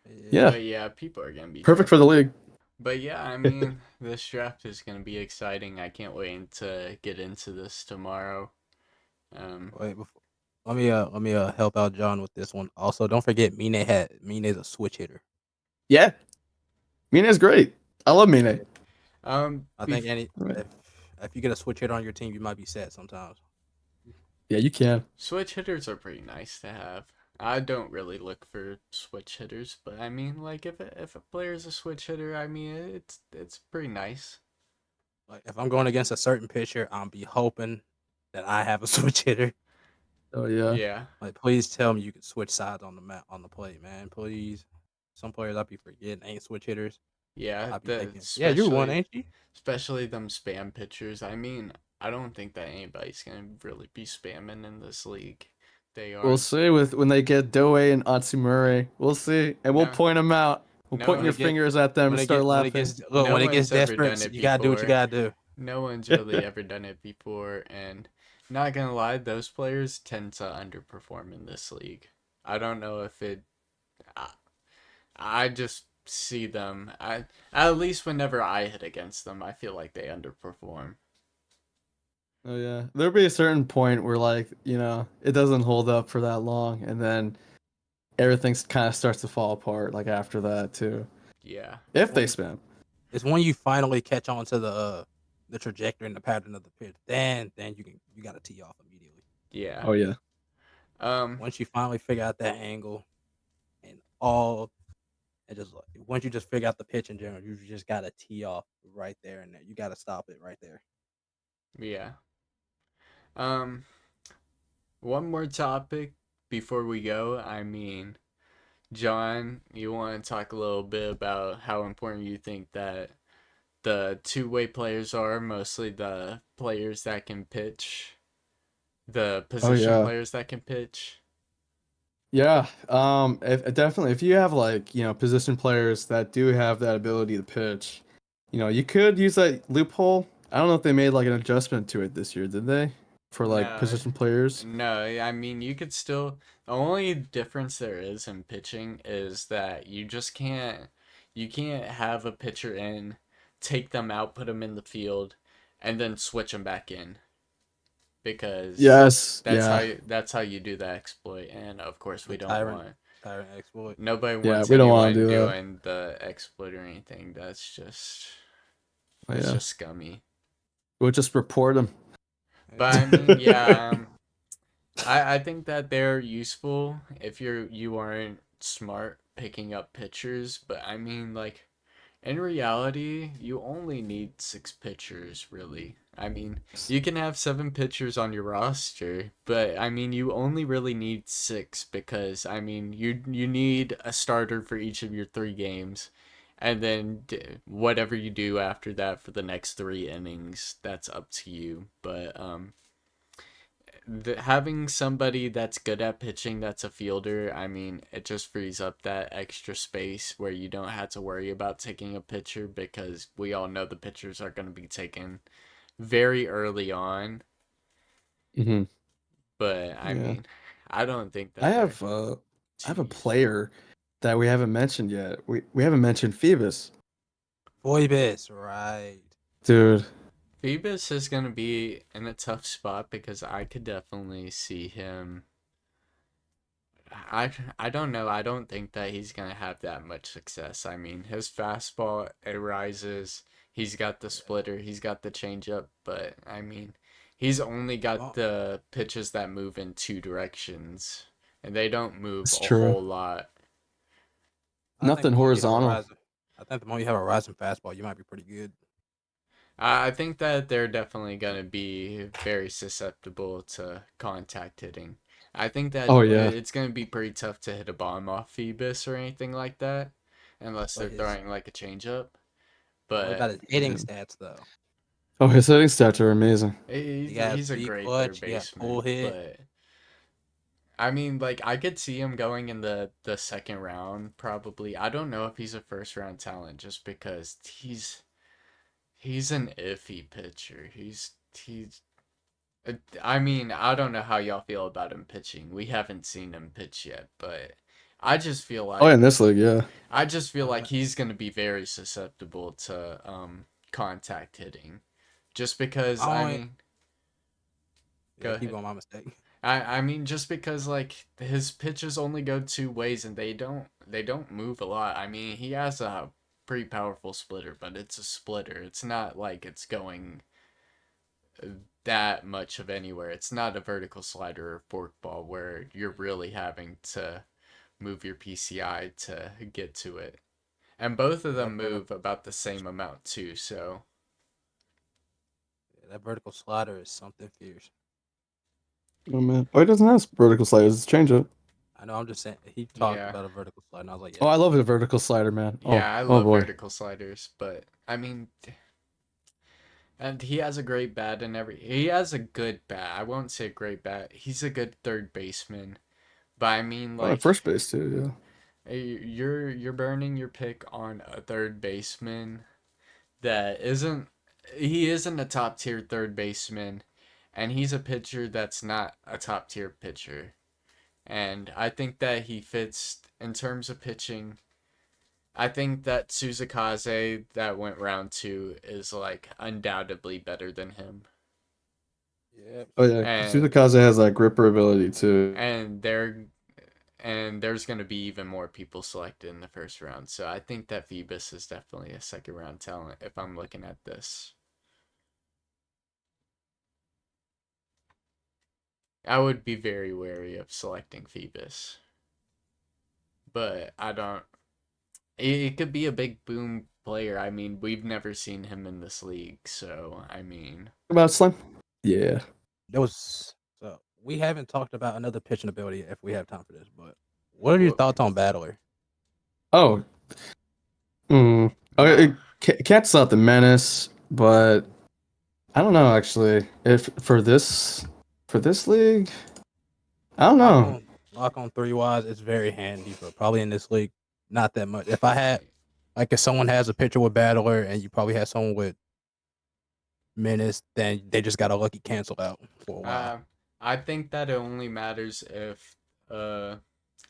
yeah. yeah, But yeah, people are gonna be perfect for the jumping. league. But yeah, I mean, this draft is gonna be exciting. I can't wait to get into this tomorrow. Wait, before, let me help out John with this one. Also, don't forget Mine's a switch hitter. Yeah, Mina's great. I love Mina. I think bef- any Right. if you get a switch hitter on your team, you might be set sometimes. Yeah, you can. switch hitters are pretty nice to have. I don't really look for switch hitters, but I mean, like if a player's a switch hitter, I mean it's pretty nice. Like if I'm going against a certain pitcher, I'm be hoping that I have a switch hitter. Oh yeah. Yeah, Like please tell me you can switch sides on the on the plate, man. Please. Some players I be forgetting ain't switch hitters. yeah. I be The thinking, yeah, you're one, especially ain't you? especially them spam pitchers. I mean, I don't think that anybody's gonna really be spamming in this league. They We'll are. see with when they get Doe and Atsumure. We'll see, and we'll No, point them out. We'll no point When your it one, get fingers at them and start when it laughing. gets no when it gets one's ever done desperate, it you gotta do what you before. gotta do. No one's really ever done it before, and not gonna lie, those players tend to underperform in this league. I don't know if it. I, I just see them. At least whenever I hit against them, I feel like they underperform. Oh yeah, there'll be a certain point where like it doesn't hold up for that long, and then everything kind of starts to fall apart like after that too. Yeah, It's If when they you spam. it's when you finally catch on to the trajectory and the pattern of the pitch. Then you gotta tee off immediately. yeah. Oh yeah. Um, Once you finally figure out that angle and all and just once you just figure out the pitch in general, you just gotta tee off right there and there. You gotta stop it right there. yeah. Um, one more topic before we go. I mean, John, you want to talk a little bit about how important you think that the two-way players are, mostly the players that can pitch, the Oh position yeah. players that can pitch. Yeah. If definitely if you have like position players that do have that ability to pitch, you could use that loophole. I don't know if they made like an adjustment to it this year, did they? For like No, position players. no, I mean, you could still. The only difference there is in pitching is that you can't have a pitcher in, take them out, put them in the field, and then switch them back in because Yes. Yeah. that's how you do the exploit. And of course, we The don't want. tyrant exploit. Nobody Yeah. wants We don't want to anyone do that. doing the exploit or anything. Oh, That's yeah. just scummy. We'll just report them. But I mean, yeah, I think that they're useful if you aren't smart picking up pitchers, but I mean like in reality, you only need six pitchers really. I mean, you can have seven pitchers on your roster, but I mean you only really need six because I mean you need a starter for each of your three games. And then whatever you do after that for the next 3 innings, that's up to you. But having somebody that's good at pitching that's a fielder, I mean, it just frees up that extra space where you don't have to worry about taking a pitcher because we all know the pitchers are going to be taken very early on. Hmm. But I Yeah. mean, I don't think I that they're have uh I too have a useful. player that we haven't mentioned yet. We haven't mentioned Phoebus. Phoebus, right. Dude. Phoebus is going to be in a tough spot because I could definitely see him. I don't know. I don't think that he's gonna have that much success. I mean, his fastball it rises. He's got the Yeah. splitter. He's got the changeup. But I mean, he's only got Well, the pitches that move in two directions, and they don't move It's a true. whole lot. I think Nothing the moment you have a horizontal. rising, I think the moment you have a rising fastball, you might be pretty good. I think that they're definitely gonna be very susceptible to contact hitting. I think that Oh yeah. it's gonna be pretty tough to hit a bomb off Phoebus or anything like that, unless But they're his, throwing like a changeup. what about But his hitting Yeah. stats though? Oh, his hitting stats are amazing. He got he's a deep great third clutch. He got pull baseman. hit. But I mean, like I could see him going in the second round probably. I don't know if he's a first round talent just because he's an iffy pitcher. He's I mean, I don't know how y'all feel about him pitching. We haven't seen him pitch yet, but I just feel Oh, in like this league, yeah. Uh, he's gonna be very susceptible to contact hitting, just because I I only mean, go yeah, keep ahead. going. My mistake. I mean just because like his pitches only go two ways and they don't move a lot. I mean he has a pretty powerful splitter, but it's a splitter. It's not like it's going that much of anywhere. It's not a vertical slider or forkball where you're really having to move your PCI to get to it. And both of Yeah, them move about the same amount too, so that vertical slider is something fierce. Oh man. Oh, he doesn't have vertical sliders. It's change it. I know. I'm just saying. He talked yeah. about a vertical slider, and I was like, Oh, yep. I love the vertical slider, man. Oh, Yeah, I oh love boy. vertical sliders, but I mean And he has a great bat he has a good bat. I won't say great bat. He's a good third baseman. But I mean Oh, at like first base too. you're burning your pick on a third baseman that isn't he isn't a top tier third baseman, and he's a pitcher that's not a top tier pitcher. And I think that he fits in terms of pitching. I think that Suzakaze that went round two is like undoubtedly better than him. Yep. Oh yeah, And Tsutakaze has that gripper ability too. and there and there's going to be even more people selected in the first round. So I think that Phoebus is definitely a second round talent if I'm looking at this. I would be very wary of selecting Phoebus. But I don't. It could be a big boom player. I mean, we've never seen him in this league. So, I mean. What about Slime? Yeah. There was so we haven't talked about another pitching ability if we have time for this, but what are your Well, thoughts on Battler? Oh. nah. Okay. Cat's not the menace, but I don't know actually. If for this league, I don't Lock know. on lock on 3 wise, it's very handy, but probably in this league, not that much. If I had like if someone has a pitcher with Battler and you probably had someone with Menace, then they just got a lucky cancel out for a while. Uh, I think that it only matters if.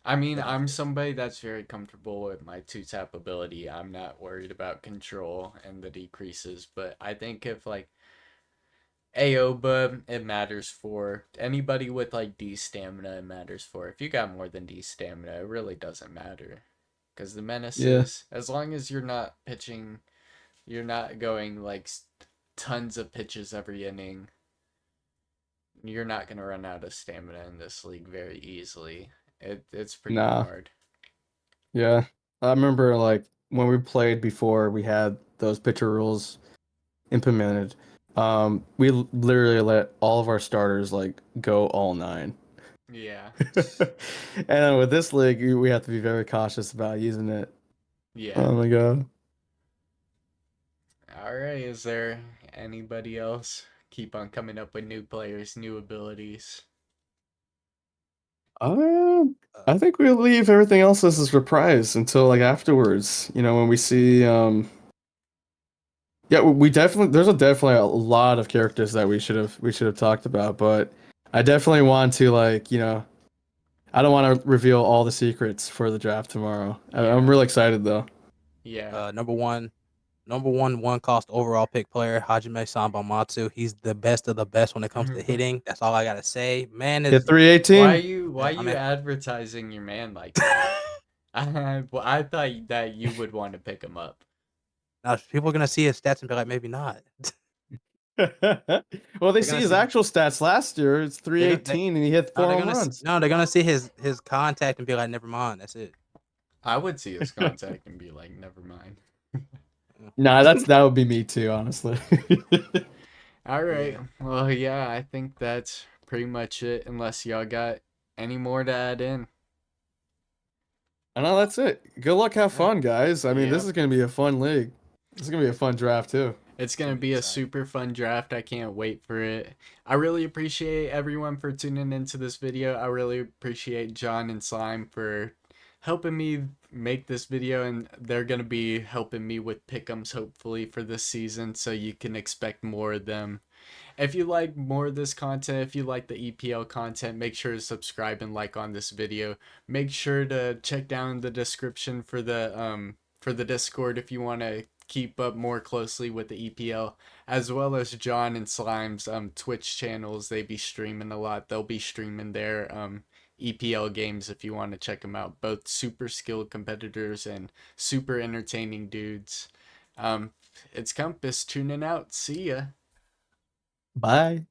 I mean, They don't I'm fit. somebody that's very comfortable with my two tap ability. I'm not worried about control and the decreases, but I think if like Aoba, it matters for anybody with like D stamina. It matters for if you got more than D stamina, it really doesn't matter because the Yeah. menaces, as long as you're not pitching, you're not going like tons of pitches every inning. You're not gonna run out of stamina in this league very easily. It's pretty Nah. hard. Yeah. I remember like when we played before we had those pitcher rules implemented. We literally let all of our starters like go all nine. Yeah, And then with this league, we have to be very cautious about using it. yeah. Oh my god. All right. Is there anybody else? Keep on coming up with new players, new abilities. Um, Uh, I think we'll leave everything else as a surprise until like afterwards. You know, when we see yeah, we definitely definitely a lot of characters that we should have talked about, but I definitely want to like, you know, I don't want to reveal all the secrets for the draft tomorrow. I'm Yeah, really excited though. yeah. number one cost overall pick player, Hajime Sambamatsu. He's the best of the best when it comes to hitting. That's all I gotta say. Man Hit is Why 318. you why yeah, I you mean advertising your man like that? I thought that you would want to pick him up. now people are gonna see his stats and be like, maybe not. Well, they They're see gonna his see actual stats last year. It's they're gonna they, 318 and he hit no, four they're home gonna runs. no, they're gonna see his contact and be like, never mind, that's it. I would see his contact and be like, never mind. Nah, that would be me too, honestly. All right. Yeah. Well, yeah, I think that's pretty much it. Unless y'all got any more to add in. I know that's it. Good luck, have Yeah. fun, guys. I mean, this Yeah. is gonna be a fun league. This is gonna be a fun draft too. It's It's going gonna to be be a exciting. super fun draft. I can't wait for it. I really appreciate everyone for tuning into this video. I really appreciate John and Slime for helping me make this video, and they're going to be helping me with pick'ems hopefully for this season, so you can expect more of them. If you like more of this content, if you like the EPL content, make sure to subscribe and like on this video. Make sure to check down the description for the Discord if you want to keep up more closely with the EPL, as well as John and Slime's Twitch channels. They be streaming a lot. They'll be streaming their EPL games if you want to check them out. Both super skilled competitors and super entertaining dudes. Um, it's Compass tuning out. See ya. Bye.